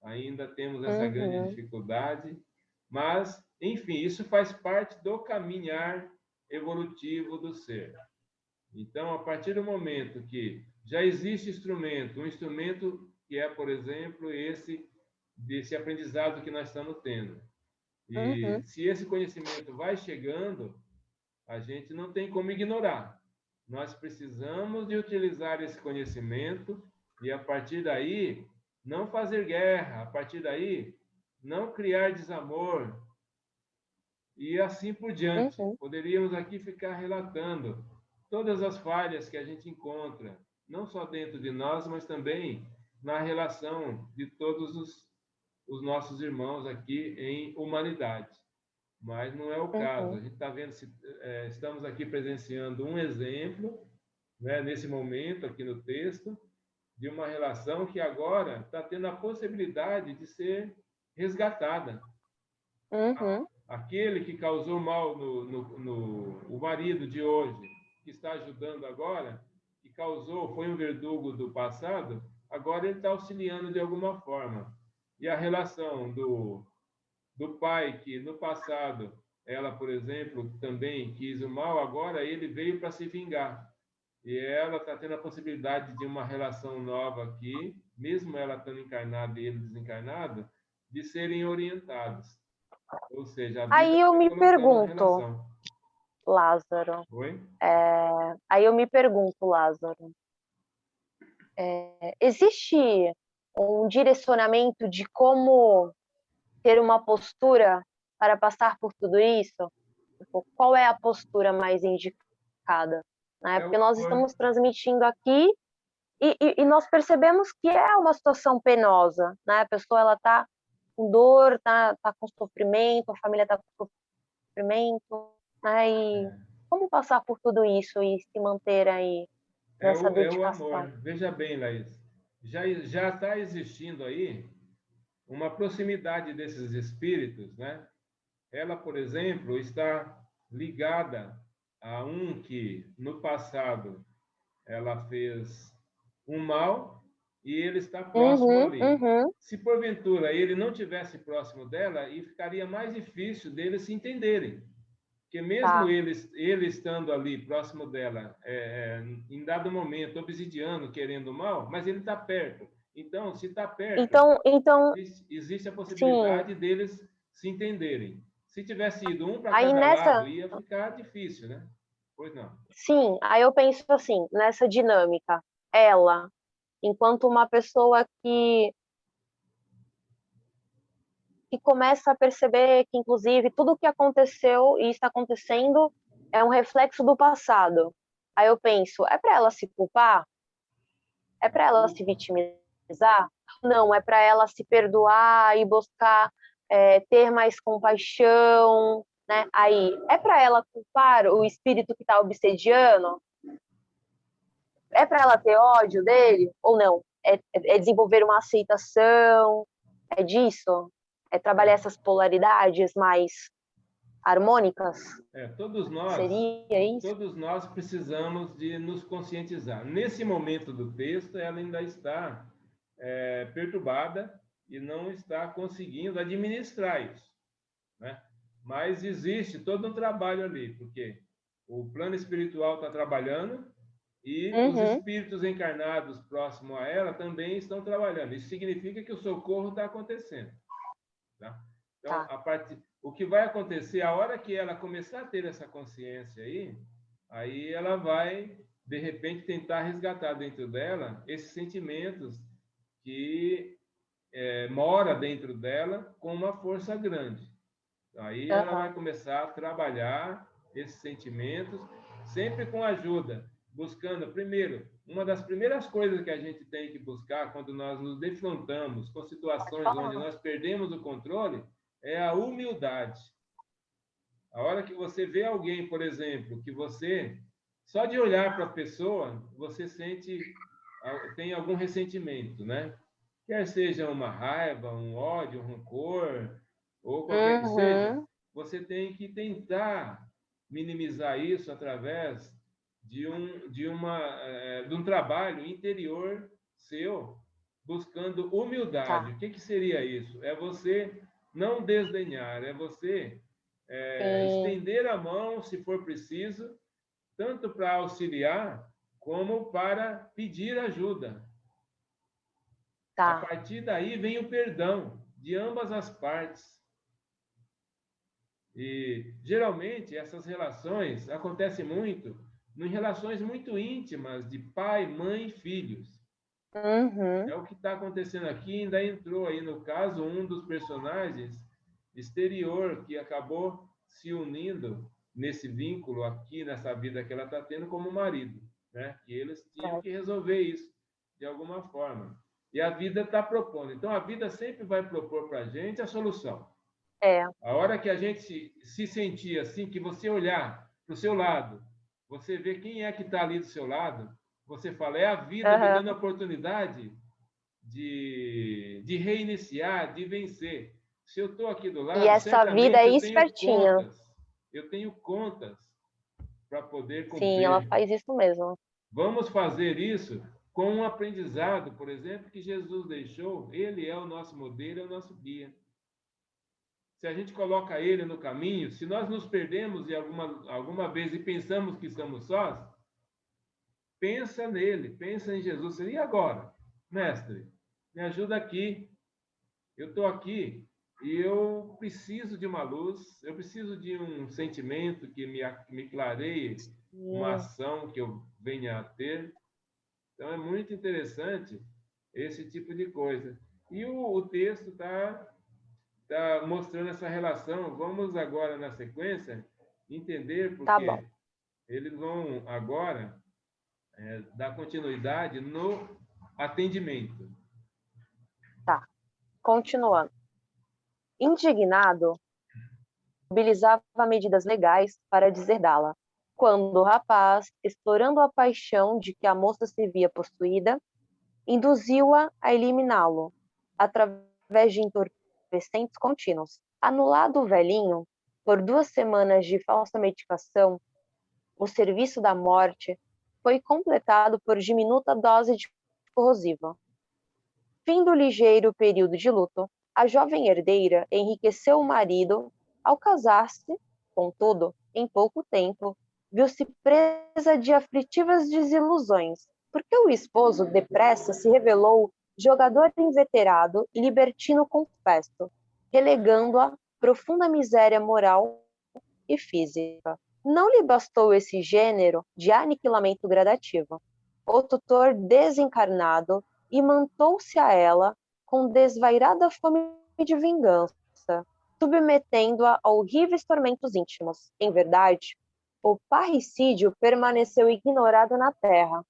ainda temos essa grande Uhum, dificuldade, mas, enfim, isso faz parte do caminhar evolutivo do ser. Então, a partir do momento que já existe instrumento, um instrumento que é, por exemplo, desse aprendizado que nós estamos tendo, e uhum, se esse conhecimento vai chegando, a gente não tem como ignorar. Nós precisamos de utilizar esse conhecimento e, a partir daí, não fazer guerra, a partir daí, não criar desamor e assim por diante. uhum, Poderíamos aqui ficar relatando todas as falhas que a gente encontra, não só dentro de nós, mas também na relação de todos os nossos irmãos aqui em humanidade. Mas não é o caso. uhum. A gente está vendo, estamos aqui presenciando um exemplo, né, nesse momento, aqui no texto, de uma relação que agora está tendo a possibilidade de ser resgatada. Uhum. Aquele que causou mal no o marido de hoje, que está ajudando agora, que causou, foi um verdugo do passado, agora ele está auxiliando de alguma forma. E a relação do pai, que no passado ela, por exemplo, também quis o mal, agora ele veio para se vingar. E ela está tendo a possibilidade de uma relação nova aqui, mesmo ela estando encarnada e ele desencarnado, de serem orientados. Ou seja, a vida Aí eu vai me colocando a pergunto, relação. Lázaro, Oi? aí eu me pergunto, Lázaro, existe um direcionamento de como ter uma postura para passar por tudo isso? Tipo, qual é a postura mais indicada? Né? É o Porque nós amor. estamos transmitindo aqui e nós percebemos que é uma situação penosa, né? A pessoa ela está com dor, tá com sofrimento, a família está com sofrimento, né? E como passar por tudo isso e se manter aí nessa É o dedicação? amor. Veja bem, Laís, já está existindo aí uma proximidade desses espíritos, né? Ela, por exemplo, está ligada a um que no passado ela fez um mal e ele está próximo Uhum, ali. uhum, Se porventura ele não tivesse próximo dela, e ficaria mais difícil deles se entenderem. Porque mesmo tá. ele estando ali próximo dela, em dado momento, obsidiando, querendo mal, mas ele está perto. Então, se está perto, Então, existe a sim. possibilidade deles se entenderem. Se tivesse ido um para Aí cada lado, nessa, ia ficar difícil, né? Pois não. sim, aí eu penso assim, nessa dinâmica, ela, enquanto uma pessoa que começa a perceber que, inclusive, tudo o que aconteceu e está acontecendo é um reflexo do passado. Aí eu penso, é para ela se culpar? É para ela se vitimizar? Não, é para ela se perdoar e buscar ter mais compaixão, né? Aí, é para ela culpar o espírito que está obsediando? É para ela ter ódio dele ou não? É desenvolver uma aceitação? É disso? É trabalhar É, essas polaridades mais harmônicas? todos nós, Seria isso? todos nós precisamos de nos conscientizar. Nesse momento do texto, ela ainda está perturbada e não está conseguindo administrar isso, né? Mas existe todo um trabalho ali, porque o plano espiritual está trabalhando e os Uhum, espíritos encarnados próximos a ela também estão trabalhando. Isso significa que o socorro está acontecendo, tá? Então, tá. o que vai acontecer, a hora que ela começar a ter essa consciência aí ela vai, de repente, tentar resgatar dentro dela esses sentimentos que mora dentro dela com uma força grande. Aí ela vai Uhum. começar a trabalhar esses sentimentos, sempre com ajuda, buscando, primeiro, uma das primeiras coisas que a gente tem que buscar quando nós nos defrontamos com Pode situações onde falar. nós perdemos o controle, é a humildade. A hora que você vê alguém, por exemplo, que você, só de olhar para a pessoa, você tem algum ressentimento, né? Quer seja uma raiva, um ódio, um rancor, ou qualquer que seja, Uhum, você tem que tentar minimizar isso através de um trabalho interior seu, buscando humildade. tá. O que que seria isso? É você não desdenhar, é você Sim, estender a mão, se for preciso, tanto para auxiliar como para pedir ajuda. A tá. partir daí vem o perdão de ambas as partes. E geralmente essas relações acontecem muito em relações muito íntimas de pai, mãe e filhos. É Uhum, o que está acontecendo aqui. Ainda entrou aí no caso um dos personagens exterior que acabou se unindo nesse vínculo aqui nessa vida que ela está tendo como marido, né? E eles tinham que certo. resolver isso de alguma forma. E a vida está propondo. Então a vida sempre vai propor para a gente a solução. É. A hora que a gente se sentir assim, que você olhar para o seu lado, você vê quem é que está ali do seu lado, você fala, é a vida me dando a Uhum. oportunidade de reiniciar, de vencer. Se eu estou aqui do E lado, essa vida certamente é espertinha. eu tenho contas para poder Sim, ela cumprir. faz isso mesmo. Vamos fazer isso com um aprendizado, por exemplo, que Jesus deixou. Ele é o nosso modelo, é o nosso guia. Se a gente coloca ele no caminho, se nós nos perdemos de alguma vez e pensamos que estamos sós, pensa nele, pensa em Jesus. E agora, mestre, me ajuda aqui. Eu estou aqui e eu preciso de uma luz, eu preciso de um sentimento que me clareie uma Sim, ação que eu venha a ter. Então, é muito interessante esse tipo de coisa. E o texto tá mostrando essa relação. Vamos agora, na sequência, entender tá bom. porque eles vão agora dar continuidade no atendimento. Tá. Continuando. Indignado, mobilizava medidas legais para deserdá-la, quando o rapaz, explorando a paixão de que a moça se via possuída, induziu-a a eliminá-lo, através de entorpecentes contínuos. Anulado o velhinho, por 2 semanas de falsa medicação, o serviço da morte foi completado por diminuta dose de corrosiva. Fim do ligeiro período de luto, a jovem herdeira enriqueceu o marido ao casar-se, contudo, em pouco tempo, viu-se presa de aflitivas desilusões, porque o esposo depressa se revelou jogador inveterado e libertino confesso, relegando-a profunda miséria moral e física. Não lhe bastou esse gênero de aniquilamento gradativo. O tutor desencarnado imantou-se a ela com desvairada fome de vingança, submetendo-a a horríveis tormentos íntimos. Em verdade, o parricídio permaneceu ignorado na terra,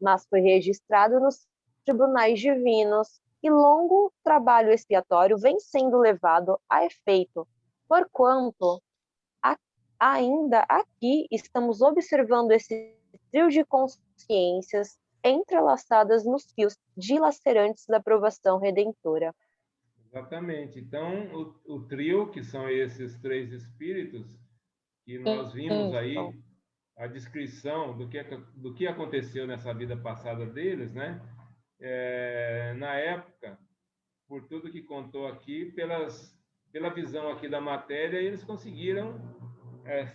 mas foi registrado nos tribunais divinos e longo trabalho expiatório vem sendo levado a efeito, porquanto ainda aqui estamos observando esse trio de consciências entrelaçadas nos fios dilacerantes da provação redentora. Exatamente. Então, o trio, que são esses três espíritos, que nós vimos Isso. aí a descrição do que aconteceu nessa vida passada deles, né? Na época, por tudo que contou aqui, pela visão aqui da matéria, eles conseguiram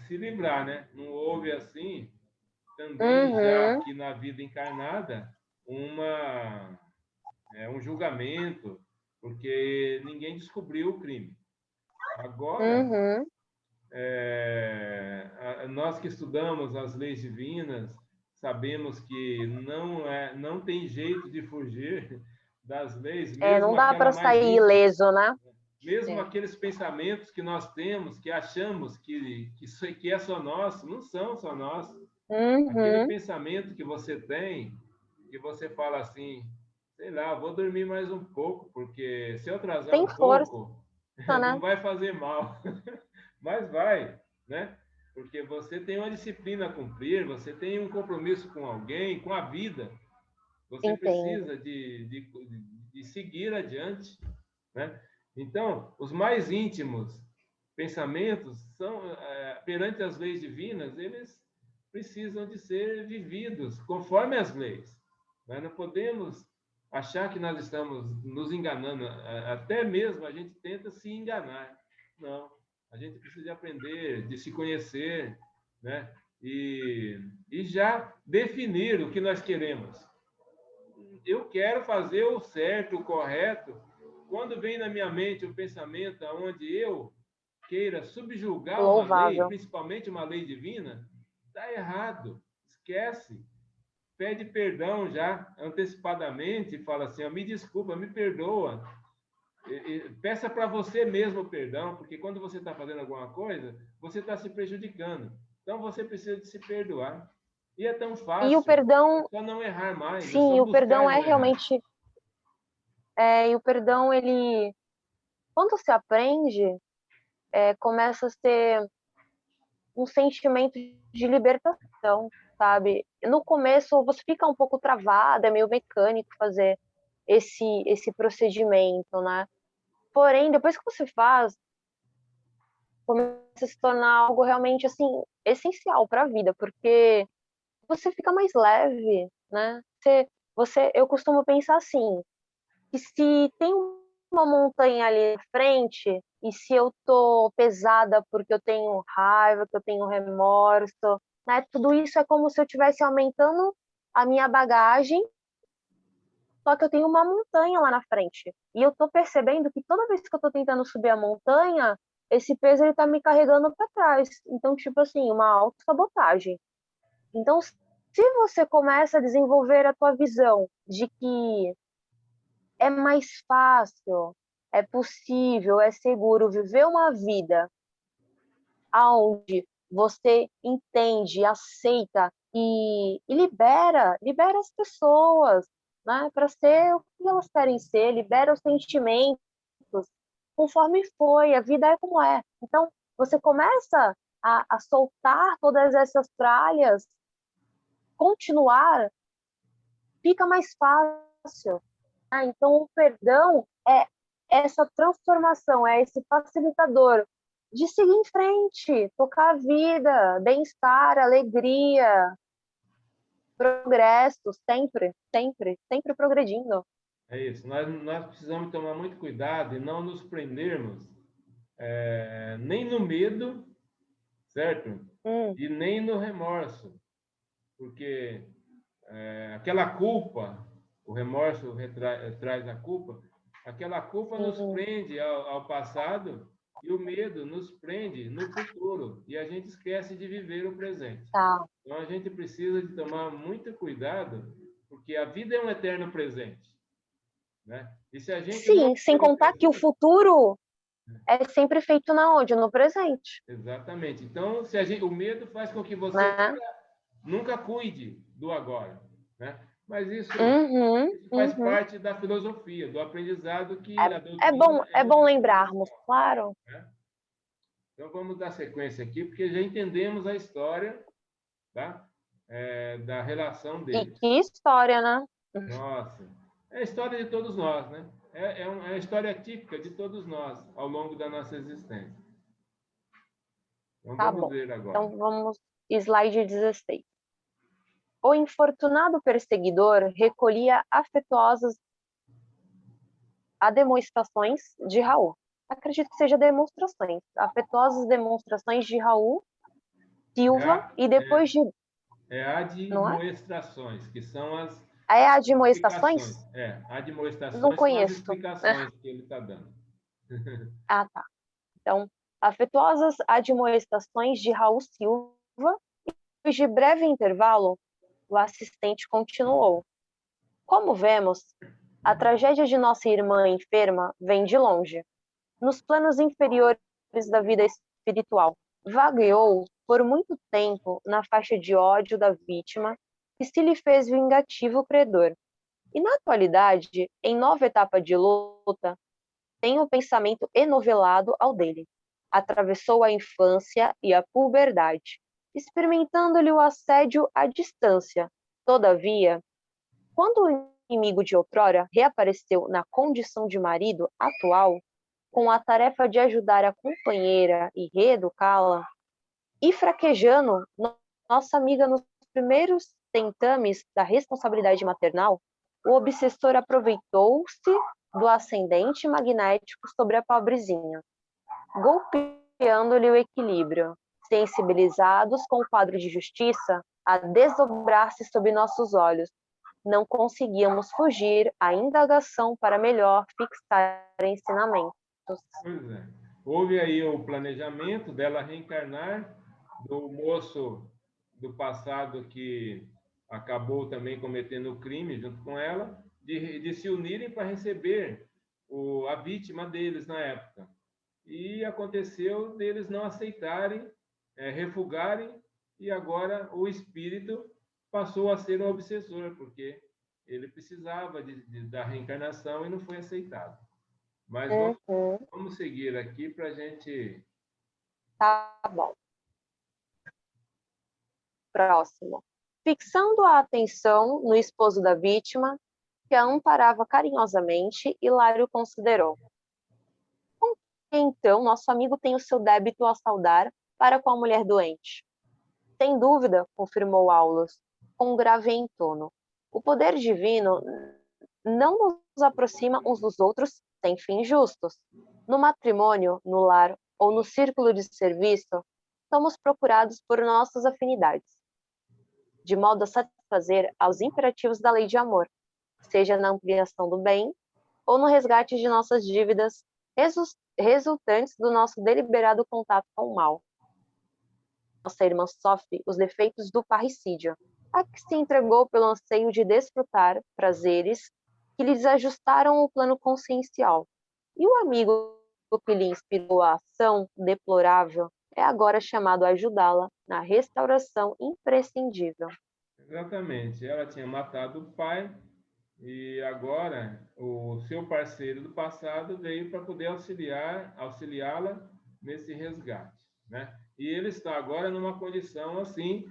se livrar, né? Não houve assim, também já aqui na vida encarnada, um julgamento, porque ninguém descobriu o crime. Agora, nós que estudamos as leis divinas, sabemos que não tem jeito de fugir das leis, Não mesmo dá aquela para mais sair íntima. ileso, né? Mesmo aqueles pensamentos que nós temos, que achamos que é só nosso, não são só nossos. Aquele pensamento que você tem, que você fala assim, sei lá, vou dormir mais um pouco, porque se eu atrasar Tem um força, pouco, né? não vai fazer mal. Mas vai, né? Porque você tem uma disciplina a cumprir, você tem um compromisso com alguém, com a vida. Você Entendo. precisa de seguir adiante, né? Então, os mais íntimos pensamentos são, perante as leis divinas, eles precisam de ser vividos conforme as leis. Nós não podemos achar que nós estamos nos enganando, até mesmo a gente tenta se enganar. Não, a gente precisa de aprender, de se conhecer, né? E já definir o que nós queremos. Eu quero fazer o certo, o correto. Quando vem na minha mente o pensamento onde eu queira subjugar uma lei, Louvável. principalmente uma lei divina, está errado. Esquece. Pede perdão já antecipadamente e fala assim: me desculpa, me perdoa. Peça para você mesmo perdão, porque quando você está fazendo alguma coisa, você está se prejudicando. Então você precisa de se perdoar. E é tão E o fácil. É perdão, só não errar mais, é só sim, o buscar perdão é não errar. realmente. E o perdão, ele, quando se aprende, começa a ser um sentimento de libertação, sabe? No começo você fica um pouco travada, é meio mecânico fazer esse procedimento, né? Porém, depois que você faz, começa a se tornar algo realmente assim essencial para a vida, porque você fica mais leve, né? Eu costumo pensar assim, que se tem uma montanha ali na frente e se eu tô pesada porque eu tenho raiva, que eu tenho remorso, né? Tudo isso é como se eu estivesse aumentando a minha bagagem, só que eu tenho uma montanha lá na frente. E eu tô percebendo que toda vez que eu tô tentando subir a montanha, esse peso ele tá me carregando para trás. Então, tipo assim, uma autossabotagem. Então, se você começa a desenvolver a tua visão de que é mais fácil, é possível, é seguro viver uma vida onde você entende, aceita e libera as pessoas, né, para ser o que elas querem ser, libera os sentimentos, conforme foi, a vida é como é. Então, você começa a soltar todas essas tralhas, continuar, fica mais fácil. Então, o perdão é essa transformação, é esse facilitador de seguir em frente, tocar a vida, bem-estar, alegria, progresso, sempre, sempre, sempre progredindo. É isso. Nós precisamos tomar muito cuidado e não nos prendermos nem no medo, certo? E nem no remorso, porque aquela culpa o remorso traz a culpa, aquela culpa nos prende ao passado e o medo nos prende no futuro. E a gente esquece de viver o presente. Tá. Então, a gente precisa de tomar muito cuidado, porque a vida é um eterno presente, né? E se a gente não Sim, sem viver o contar que o presente... futuro é sempre feito na onde? No presente, Exatamente. Então, o medo faz com que você né? nunca cuide do agora, né? Mas Uhum, isso faz uhum. parte da filosofia, do aprendizado que a doutrina É bom nos lembrarmos, mostra, claro. né? Então, vamos dar sequência aqui, porque já entendemos a história, tá? Da relação E deles. que história, né? Nossa, é a história de todos nós, né? É a história típica de todos nós, ao longo da nossa existência. Então, Tá vamos bom. ver agora. Então vamos, slide 16. O infortunado perseguidor recolhia afetuosas demonstrações de Raul. Acredito que seja demonstrações, afetuosas demonstrações de Raul É, Silva a- e depois de, não é? admoestações, que são as É a admoestações? explicações. Não Admoestações são as conheço. explicações que ele está dando. Ah, tá. Então, afetuosas admoestações de Raul Silva e depois de breve intervalo, o assistente continuou. Como vemos, a tragédia de nossa irmã enferma vem de longe. Nos planos inferiores da vida espiritual, vagueou por muito tempo na faixa de ódio da vítima que se lhe fez vingativo credor. E na atualidade, em nova etapa de luta, tem o pensamento enovelado ao dele. Atravessou a infância e a puberdade, experimentando-lhe o assédio à distância. Todavia, quando o inimigo de outrora reapareceu na condição de marido atual, com a tarefa de ajudar a companheira e reeducá-la, e fraquejando nossa amiga nos primeiros tentames da responsabilidade maternal, o obsessor aproveitou-se do ascendente magnético sobre a pobrezinha, golpeando-lhe o equilíbrio, sensibilizados com o quadro de justiça a desdobrar-se sob nossos olhos. Não conseguíamos fugir à indagação para melhor fixar ensinamentos. Pois é. Houve aí o planejamento dela reencarnar, do moço do passado que acabou também cometendo o crime junto com ela, de se unirem para receber a vítima deles na época. E aconteceu deles não aceitarem, refugarem, e agora o espírito passou a ser o obsessor, porque ele precisava da reencarnação e não foi aceitado. Mas Uhum, vamos seguir aqui para a gente... tá bom. Próximo. Fixando a atenção no esposo da vítima, que a amparava carinhosamente, Hilário considerou. Então, nosso amigo tem o seu débito a saldar para com a mulher doente. Sem dúvida, confirmou Aulus, com grave entono. O poder divino não nos aproxima uns dos outros sem fins justos. No matrimônio, no lar ou no círculo de serviço, somos procurados por nossas afinidades, de modo a satisfazer aos imperativos da lei de amor, seja na ampliação do bem ou no resgate de nossas dívidas resultantes do nosso deliberado contato com o mal. Nossa irmã sofre os defeitos do parricídio, a que se entregou pelo anseio de desfrutar prazeres que lhe desajustaram o plano consciencial. E o amigo que lhe inspirou a ação deplorável é agora chamado a ajudá-la na restauração imprescindível. Exatamente. Ela tinha matado o pai e agora o seu parceiro do passado veio para poder auxiliá-la nesse resgate, né? E ele está agora numa condição assim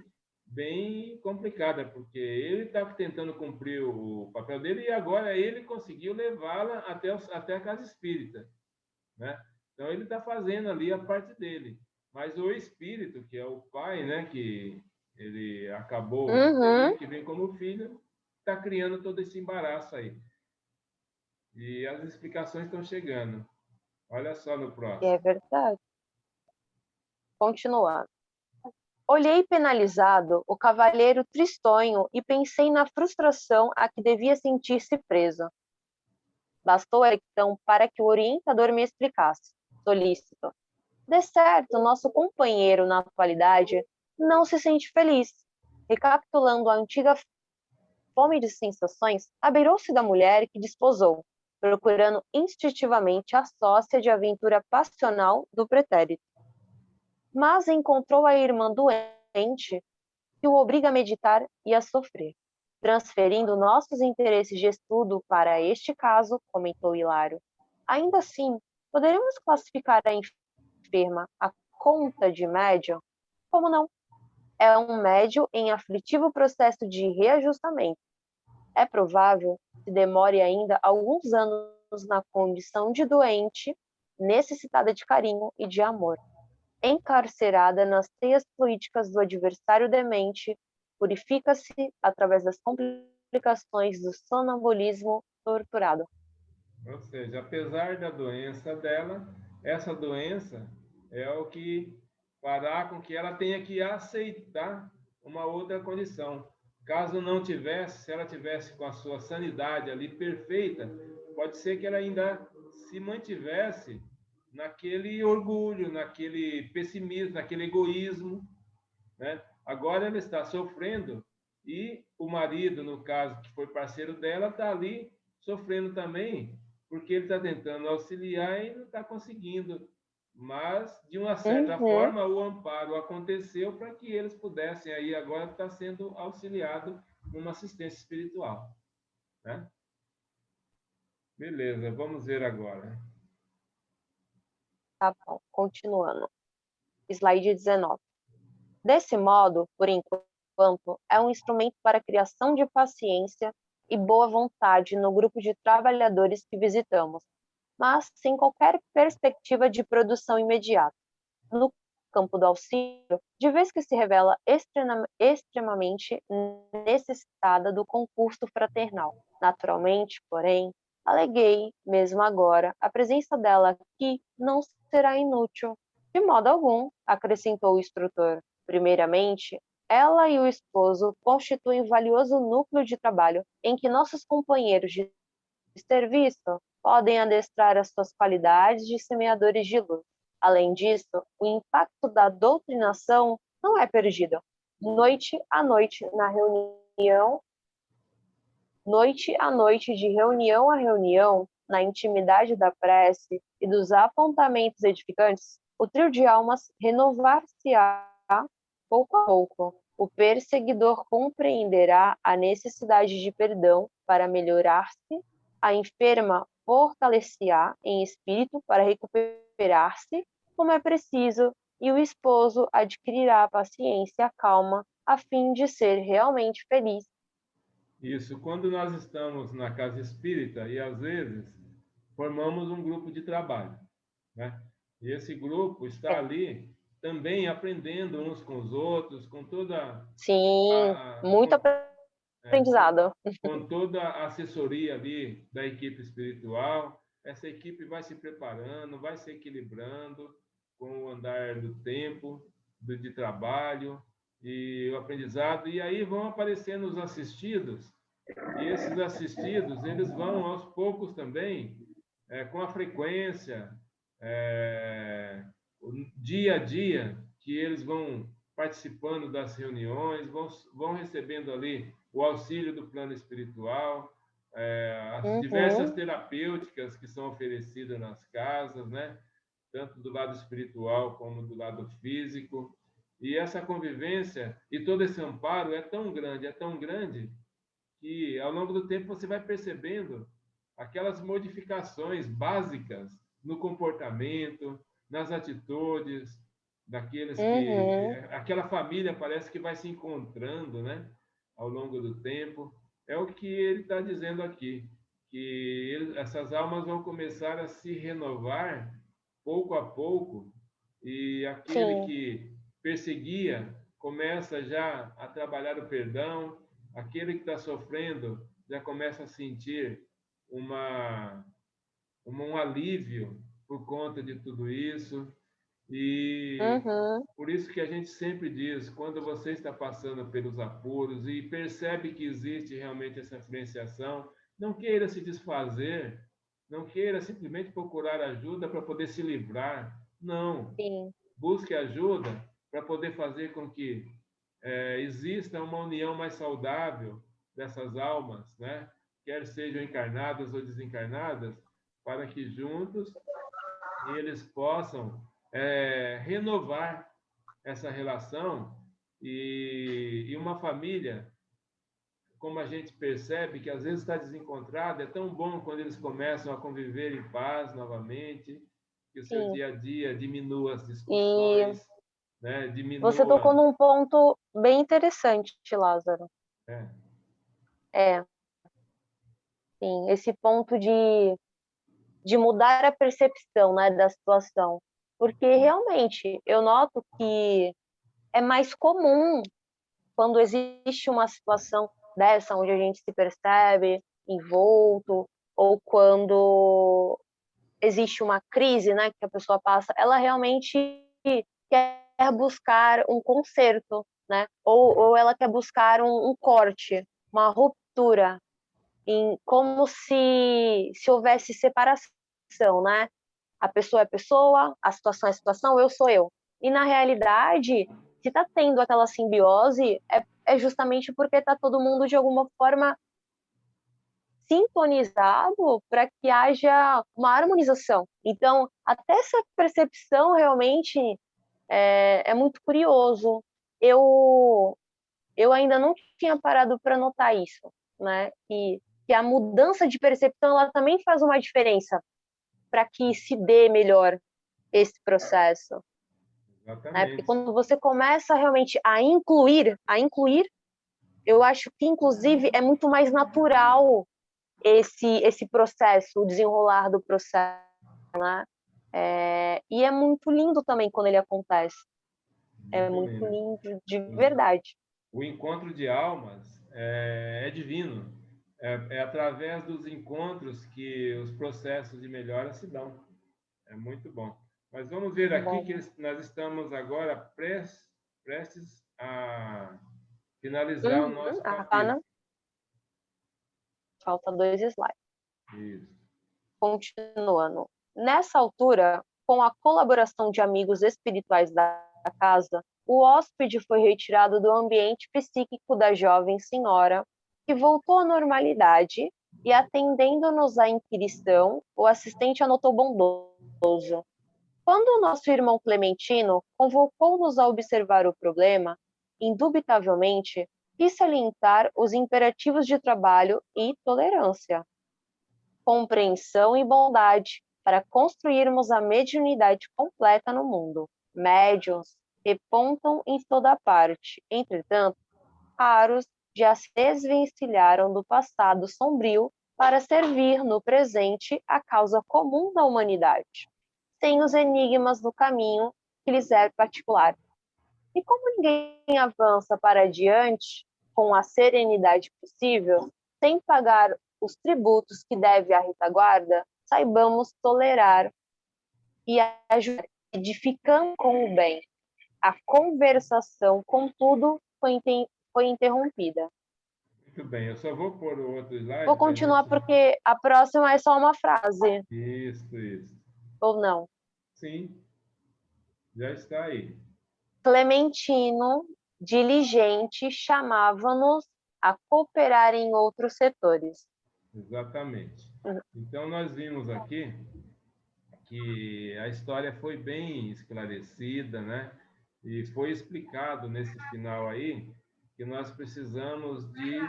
bem complicada, porque ele está tentando cumprir o papel dele e agora ele conseguiu levá-la até a casa espírita, né? Então ele está fazendo ali a parte dele, mas o espírito, que é o pai, né, que ele acabou, Uhum, que vem como filho, está criando todo esse embaraço aí. E as explicações estão chegando. Olha só no próximo. é verdade. Continuando. Olhei penalizado o cavalheiro tristonho e pensei na frustração a que devia sentir-se preso. Bastou então para que o orientador me explicasse, solícito. De certo, nosso companheiro na atualidade não se sente feliz. Recapitulando a antiga fome de sensações, abeirou-se da mulher que desposou, procurando instintivamente a sócia de aventura passional do pretérito. Mas encontrou a irmã doente que o obriga a meditar e a sofrer. Transferindo nossos interesses de estudo para este caso, comentou Hilário. Ainda assim, poderemos classificar a enferma a conta de médium? Como não? É um médio em aflitivo processo de reajustamento. É provável que demore ainda alguns anos na condição de doente, necessitada de carinho e de amor, encarcerada nas teias fluídicas do adversário demente, purifica-se através das complicações do sonambulismo torturado. Ou seja, apesar da doença dela, essa doença é o que fará com que ela tenha que aceitar uma outra condição. Caso não tivesse, se ela tivesse com a sua sanidade ali perfeita, pode ser que ela ainda se mantivesse naquele orgulho, naquele pessimismo, naquele egoísmo, né? Agora ela está sofrendo e o marido, no caso, que foi parceiro dela, está ali sofrendo também, porque ele está tentando auxiliar e não está conseguindo. Mas, de uma certa Uhum. forma, o amparo aconteceu para que eles pudessem aí agora estar sendo auxiliado numa assistência espiritual, né? Beleza, vamos ver agora. Tá bom, continuando. Slide 19. Desse modo, por enquanto, é um instrumento para a criação de paciência e boa vontade no grupo de trabalhadores que visitamos, mas sem qualquer perspectiva de produção imediata. No campo do auxílio, de vez que se revela extremamente necessitada do concurso fraternal. Naturalmente, porém, aleguei, mesmo agora, a presença dela aqui não será inútil. De modo algum, acrescentou o instrutor. Primeiramente, ela e o esposo constituem valioso núcleo de trabalho em que nossos companheiros de serviço podem adestrar as suas qualidades de semeadores de luz. Além disso, o impacto da doutrinação não é perdido. Noite a noite, noite a noite, de reunião a reunião, na intimidade da prece e dos apontamentos edificantes, o trio de almas renovar-se-á pouco a pouco. O perseguidor compreenderá a necessidade de perdão para melhorar-se, a enferma fortalecer-á em espírito para recuperar-se, como é preciso, e o esposo adquirirá a paciência, a calma, a fim de ser realmente feliz. Isso, quando nós estamos na casa espírita e às vezes formamos um grupo de trabalho, né? E esse grupo está É, ali também aprendendo uns com os outros, com toda sim, a, muito com, é, aprendizado. com toda a assessoria ali da equipe espiritual. Essa equipe vai se preparando, vai se equilibrando com o andar do tempo, de trabalho e o aprendizado. E aí vão aparecendo os assistidos, e esses assistidos, eles vão aos poucos também, com a frequência, o dia a dia, que eles vão participando das reuniões, vão recebendo ali o auxílio do plano espiritual, as diversas Uhum, terapêuticas que são oferecidas nas casas, né? Tanto do lado espiritual como do lado físico. E essa convivência e todo esse amparo é tão grande, que ao longo do tempo você vai percebendo aquelas modificações básicas no comportamento, nas atitudes daqueles que uhum, aquela família parece que vai se encontrando, né, ao longo do tempo. É o que ele está dizendo aqui, que essas almas vão começar a se renovar pouco a pouco, e aquele sim, que perseguia começa já a trabalhar o perdão, aquele que está sofrendo já começa a sentir uma, um alívio por conta de tudo isso. E Uhum. por isso que a gente sempre diz, quando você está passando pelos apuros e percebe que existe realmente essa influenciação, não queira se desfazer, não queira simplesmente procurar ajuda para poder se livrar. Não. Sim, Busque ajuda para poder fazer com que exista uma união mais saudável dessas almas, né? Quer sejam encarnadas ou desencarnadas, para que juntos eles possam renovar essa relação e uma família, como a gente percebe que às vezes está desencontrada, é tão bom quando eles começam a conviver em paz novamente, que o seu sim. dia a dia diminua as E discussões, né? você tocou Diminua. num ponto bem interessante, Lázaro. É, É, sim, esse ponto de mudar a percepção, né, da situação. Porque realmente eu noto que é mais comum quando existe uma situação dessa, onde a gente se percebe envolto, ou quando existe uma crise, né, que a pessoa passa, ela realmente quer buscar um conserto, né, ou ela quer buscar um corte, uma ruptura, como se houvesse separação, né? A pessoa é pessoa, a situação é situação, eu sou eu. E na realidade, se está tendo aquela simbiose, é justamente porque está todo mundo de alguma forma sintonizado para que haja uma harmonização. Então, até essa percepção realmente é muito curioso. Eu, eu ainda não tinha parado para notar isso, né? Que a mudança de percepção ela também faz uma diferença para que se dê melhor esse processo, né? Porque exatamente. quando você começa realmente a incluir, eu acho que inclusive é muito mais natural esse processo, o desenrolar do processo, né? E é muito lindo também quando ele acontece. É Muito muito lindo. lindo de verdade. O encontro de almas é divino. É através dos encontros que os processos de melhora se dão. É muito bom. Mas vamos ver aqui que Bom, nós estamos agora prestes a finalizar o nosso a Pana, capítulo. falta 2 slides. Isso. Continuando. Nessa altura, com a colaboração de amigos espirituais da casa, o hóspede foi retirado do ambiente psíquico da jovem senhora, que voltou à normalidade e, atendendo-nos à inquirição, o assistente anotou bondoso. Quando o nosso irmão Clementino convocou-nos a observar o problema, indubitavelmente quis salientar os imperativos de trabalho e tolerância, compreensão e bondade para construirmos a mediunidade completa no mundo. Médiuns repontam em toda parte, entretanto, raros já se desvencilharam do passado sombrio para servir no presente a causa comum da humanidade, sem os enigmas do caminho que lhes é particular. E como ninguém avança para adiante com a serenidade possível, sem pagar os tributos que deve à retaguarda, saibamos tolerar e ajudar, edificando com o bem. A conversação, contudo, foi interrompida. Muito bem. Eu só vou pôr o outro slide Vou para a continuar gente. porque a próxima é só uma frase, Isso, isso. ou não. Sim, já está aí. Clementino, diligente, chamava-nos a cooperar em outros setores. Exatamente. Então, nós vimos aqui que a história foi bem esclarecida, né? E foi explicado nesse final aí que nós precisamos de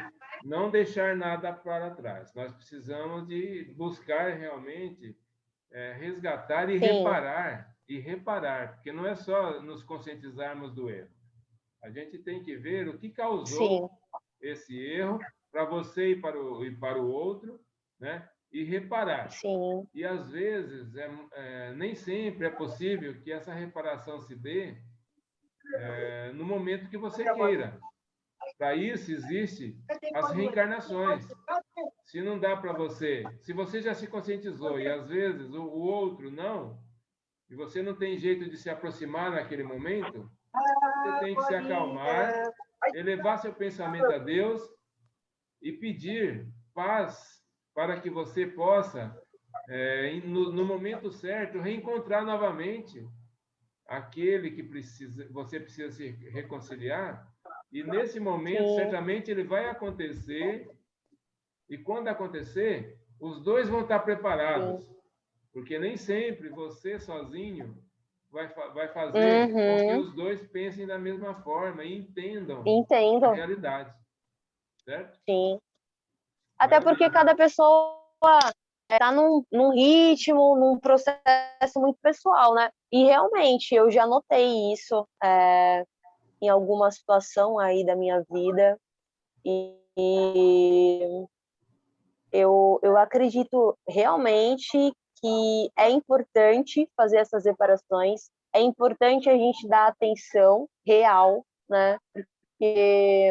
não deixar nada para trás. Nós precisamos de buscar realmente resgatar Sim, e reparar, porque não é só nos conscientizarmos do erro. A gente tem que ver o que sim, causou esse erro para você e para o outro, né? E reparar. sim, E às vezes nem sempre é possível que essa reparação se dê no momento que você queira. Para isso existe as reencarnações. Se não dá para você, se você já se conscientizou e às vezes o outro não, e você não tem jeito de se aproximar naquele momento, você tem que se acalmar, elevar seu pensamento a Deus e pedir paz para que você possa, no momento certo, reencontrar novamente aquele que você precisa se reconciliar. E nesse momento, Sim. certamente ele vai acontecer. E quando acontecer, os dois vão estar preparados. Sim. Porque nem sempre você sozinho vai fazer com que os dois pensem da mesma forma e entendam a Entendo. realidade. Certo? Sim. Até porque cada pessoa está num ritmo, num processo muito pessoal, né? E realmente eu já notei isso em alguma situação aí da minha vida. E eu acredito realmente que é importante fazer essas reparações, é importante a gente dar atenção real, né? Porque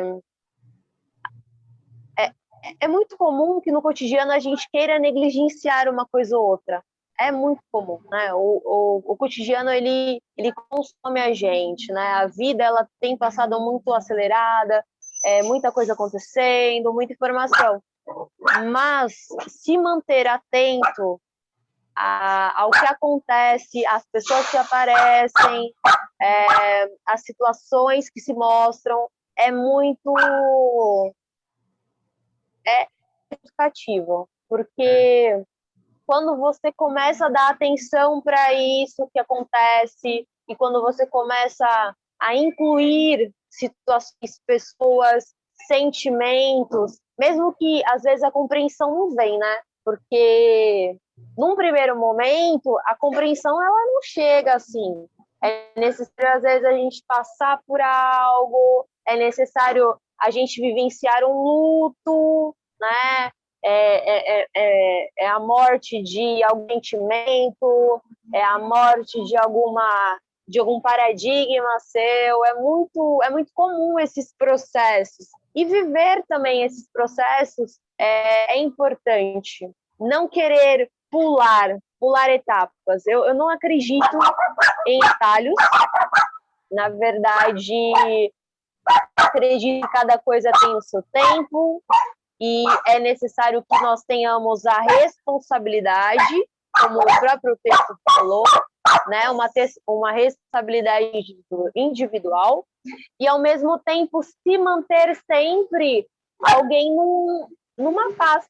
é muito comum que no cotidiano a gente queira negligenciar uma coisa ou outra. É muito comum, né? O cotidiano, ele consome a gente, né? A vida, ela tem passado muito acelerada, muita coisa acontecendo, muita informação. Mas se manter atento ao que acontece, às pessoas que aparecem, às situações que se mostram, é muito significativo, porque quando você começa a dar atenção para isso que acontece e quando você começa a incluir situações, pessoas, sentimentos, mesmo que às vezes a compreensão não vem, né? Porque num primeiro momento a compreensão ela não chega assim. É necessário às vezes a gente passar por algo, é necessário a gente vivenciar um luto, né? É a morte de algum sentimento, é a morte de algum paradigma seu, é muito comum esses processos. E viver também esses processos é importante. Não querer pular etapas. Eu não acredito em atalhos. Na verdade, acredito que cada coisa tem o seu tempo, e é necessário que nós tenhamos a responsabilidade, como o próprio texto falou, né? Uma responsabilidade individual, e ao mesmo tempo se manter sempre alguém numa paz,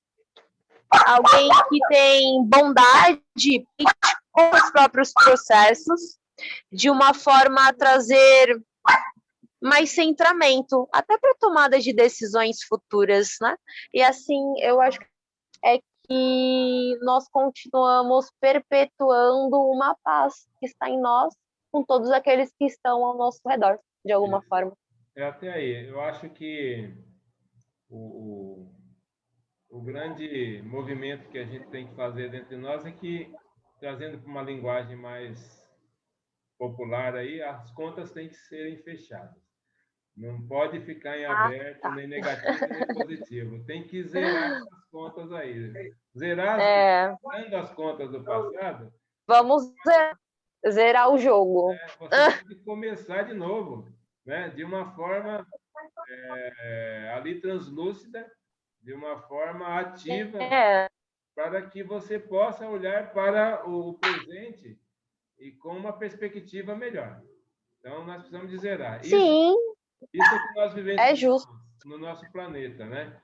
alguém que tem bondade com os próprios processos, de uma forma a trazer mais centramento, até para tomada de decisões futuras, né? E assim, eu acho que nós continuamos perpetuando uma paz que está em nós, com todos aqueles que estão ao nosso redor, de alguma forma. Até aí, eu acho que o grande movimento que a gente tem que fazer dentro de nós é que, trazendo para uma linguagem mais popular aí, as contas têm que serem fechadas. Não pode ficar em aberto, nem negativo, nem positivo. Tem que zerar essas contas aí. Zerando as contas do passado. Vamos zerar o jogo. Você tem que começar de novo, né? De uma forma ali translúcida, de uma forma ativa, para que você possa olhar para o presente e com uma perspectiva melhor. Então, nós precisamos de zerar. Sim. Isso é que nós vivemos justo. no nosso planeta, né?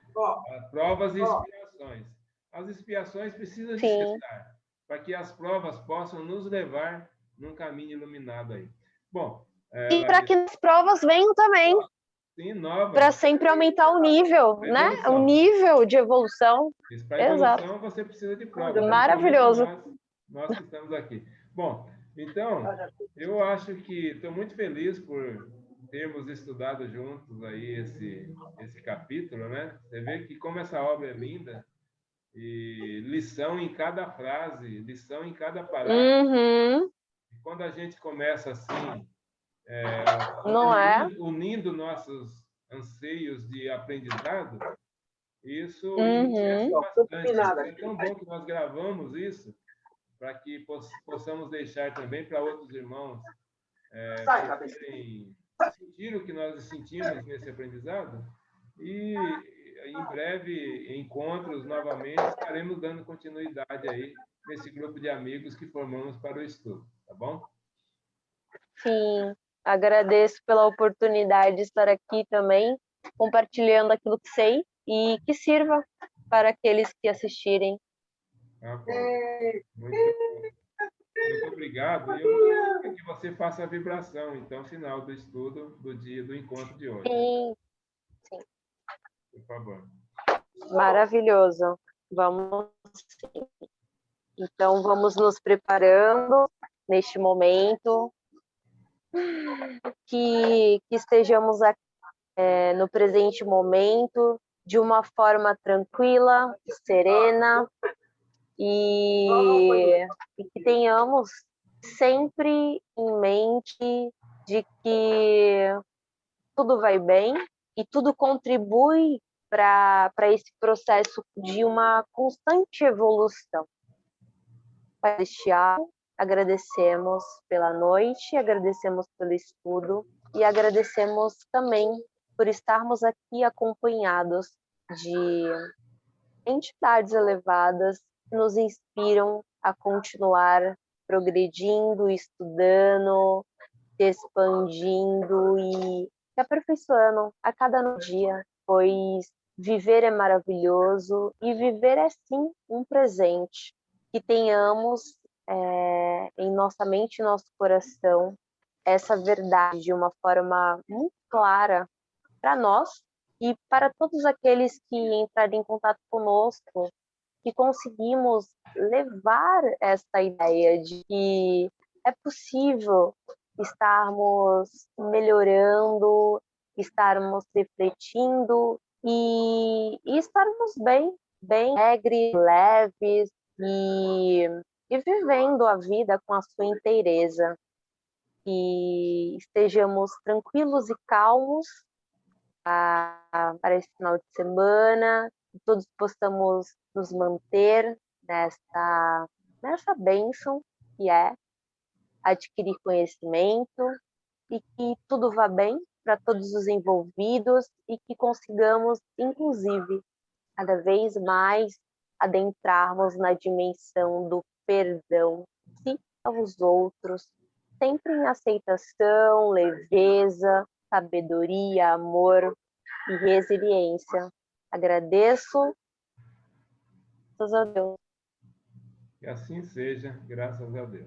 Provas e expiações. As expiações precisam de cessar, para que as provas possam nos levar num caminho iluminado aí. Bom, e para que as provas venham também. Para sempre aumentar o nível, né? O nível de evolução. Para evolução, você precisa de provas. Maravilhoso. Nós que estamos aqui. Bom, então, eu acho que estou muito feliz por termos estudado juntos aí esse capítulo, né? Você vê que como essa obra é linda, e lição em cada frase, lição em cada parágrafo. E quando a gente começa assim, unindo nossos anseios de aprendizado, isso enriquece bastante. É tão bom que nós gravamos isso para que possamos deixar também para outros irmãos sentir o que nós sentimos nesse aprendizado. E em breve, encontros novamente, estaremos dando continuidade aí nesse grupo de amigos que formamos para o estudo, tá bom? Sim, agradeço pela oportunidade de estar aqui também, compartilhando aquilo que sei e que sirva para aqueles que assistirem. Tá bom. Muito obrigado. E eu quero que você faça a vibração, então, final do estudo do dia do encontro de hoje. Sim, sim. Por favor. Maravilhoso. Vamos sim. Então, vamos nos preparando neste momento, que estejamos aqui, no presente momento, de uma forma tranquila, serena, e que tenhamos sempre em mente de que tudo vai bem e tudo contribui para esse processo de uma constante evolução. Celestial, agradecemos pela noite, agradecemos pelo estudo e agradecemos também por estarmos aqui acompanhados de entidades elevadas que nos inspiram a continuar progredindo, estudando, expandindo e se aperfeiçoando a cada dia, pois viver é maravilhoso e viver é sim um presente. Que tenhamos em nossa mente e nosso coração essa verdade de uma forma muito clara para nós e para todos aqueles que entrarem em contato conosco, que conseguimos levar essa ideia de que é possível estarmos melhorando, estarmos refletindo e estarmos bem alegres, leves e vivendo a vida com a sua inteireza. Que estejamos tranquilos e calmos para esse final de semana, que todos possamos nos manter nessa bênção que é adquirir conhecimento e que tudo vá bem para todos os envolvidos e que consigamos, inclusive, cada vez mais adentrarmos na dimensão do perdão si aos outros, sempre em aceitação, leveza, sabedoria, amor e resiliência. Agradeço, graças a Deus. Que assim seja, graças a Deus.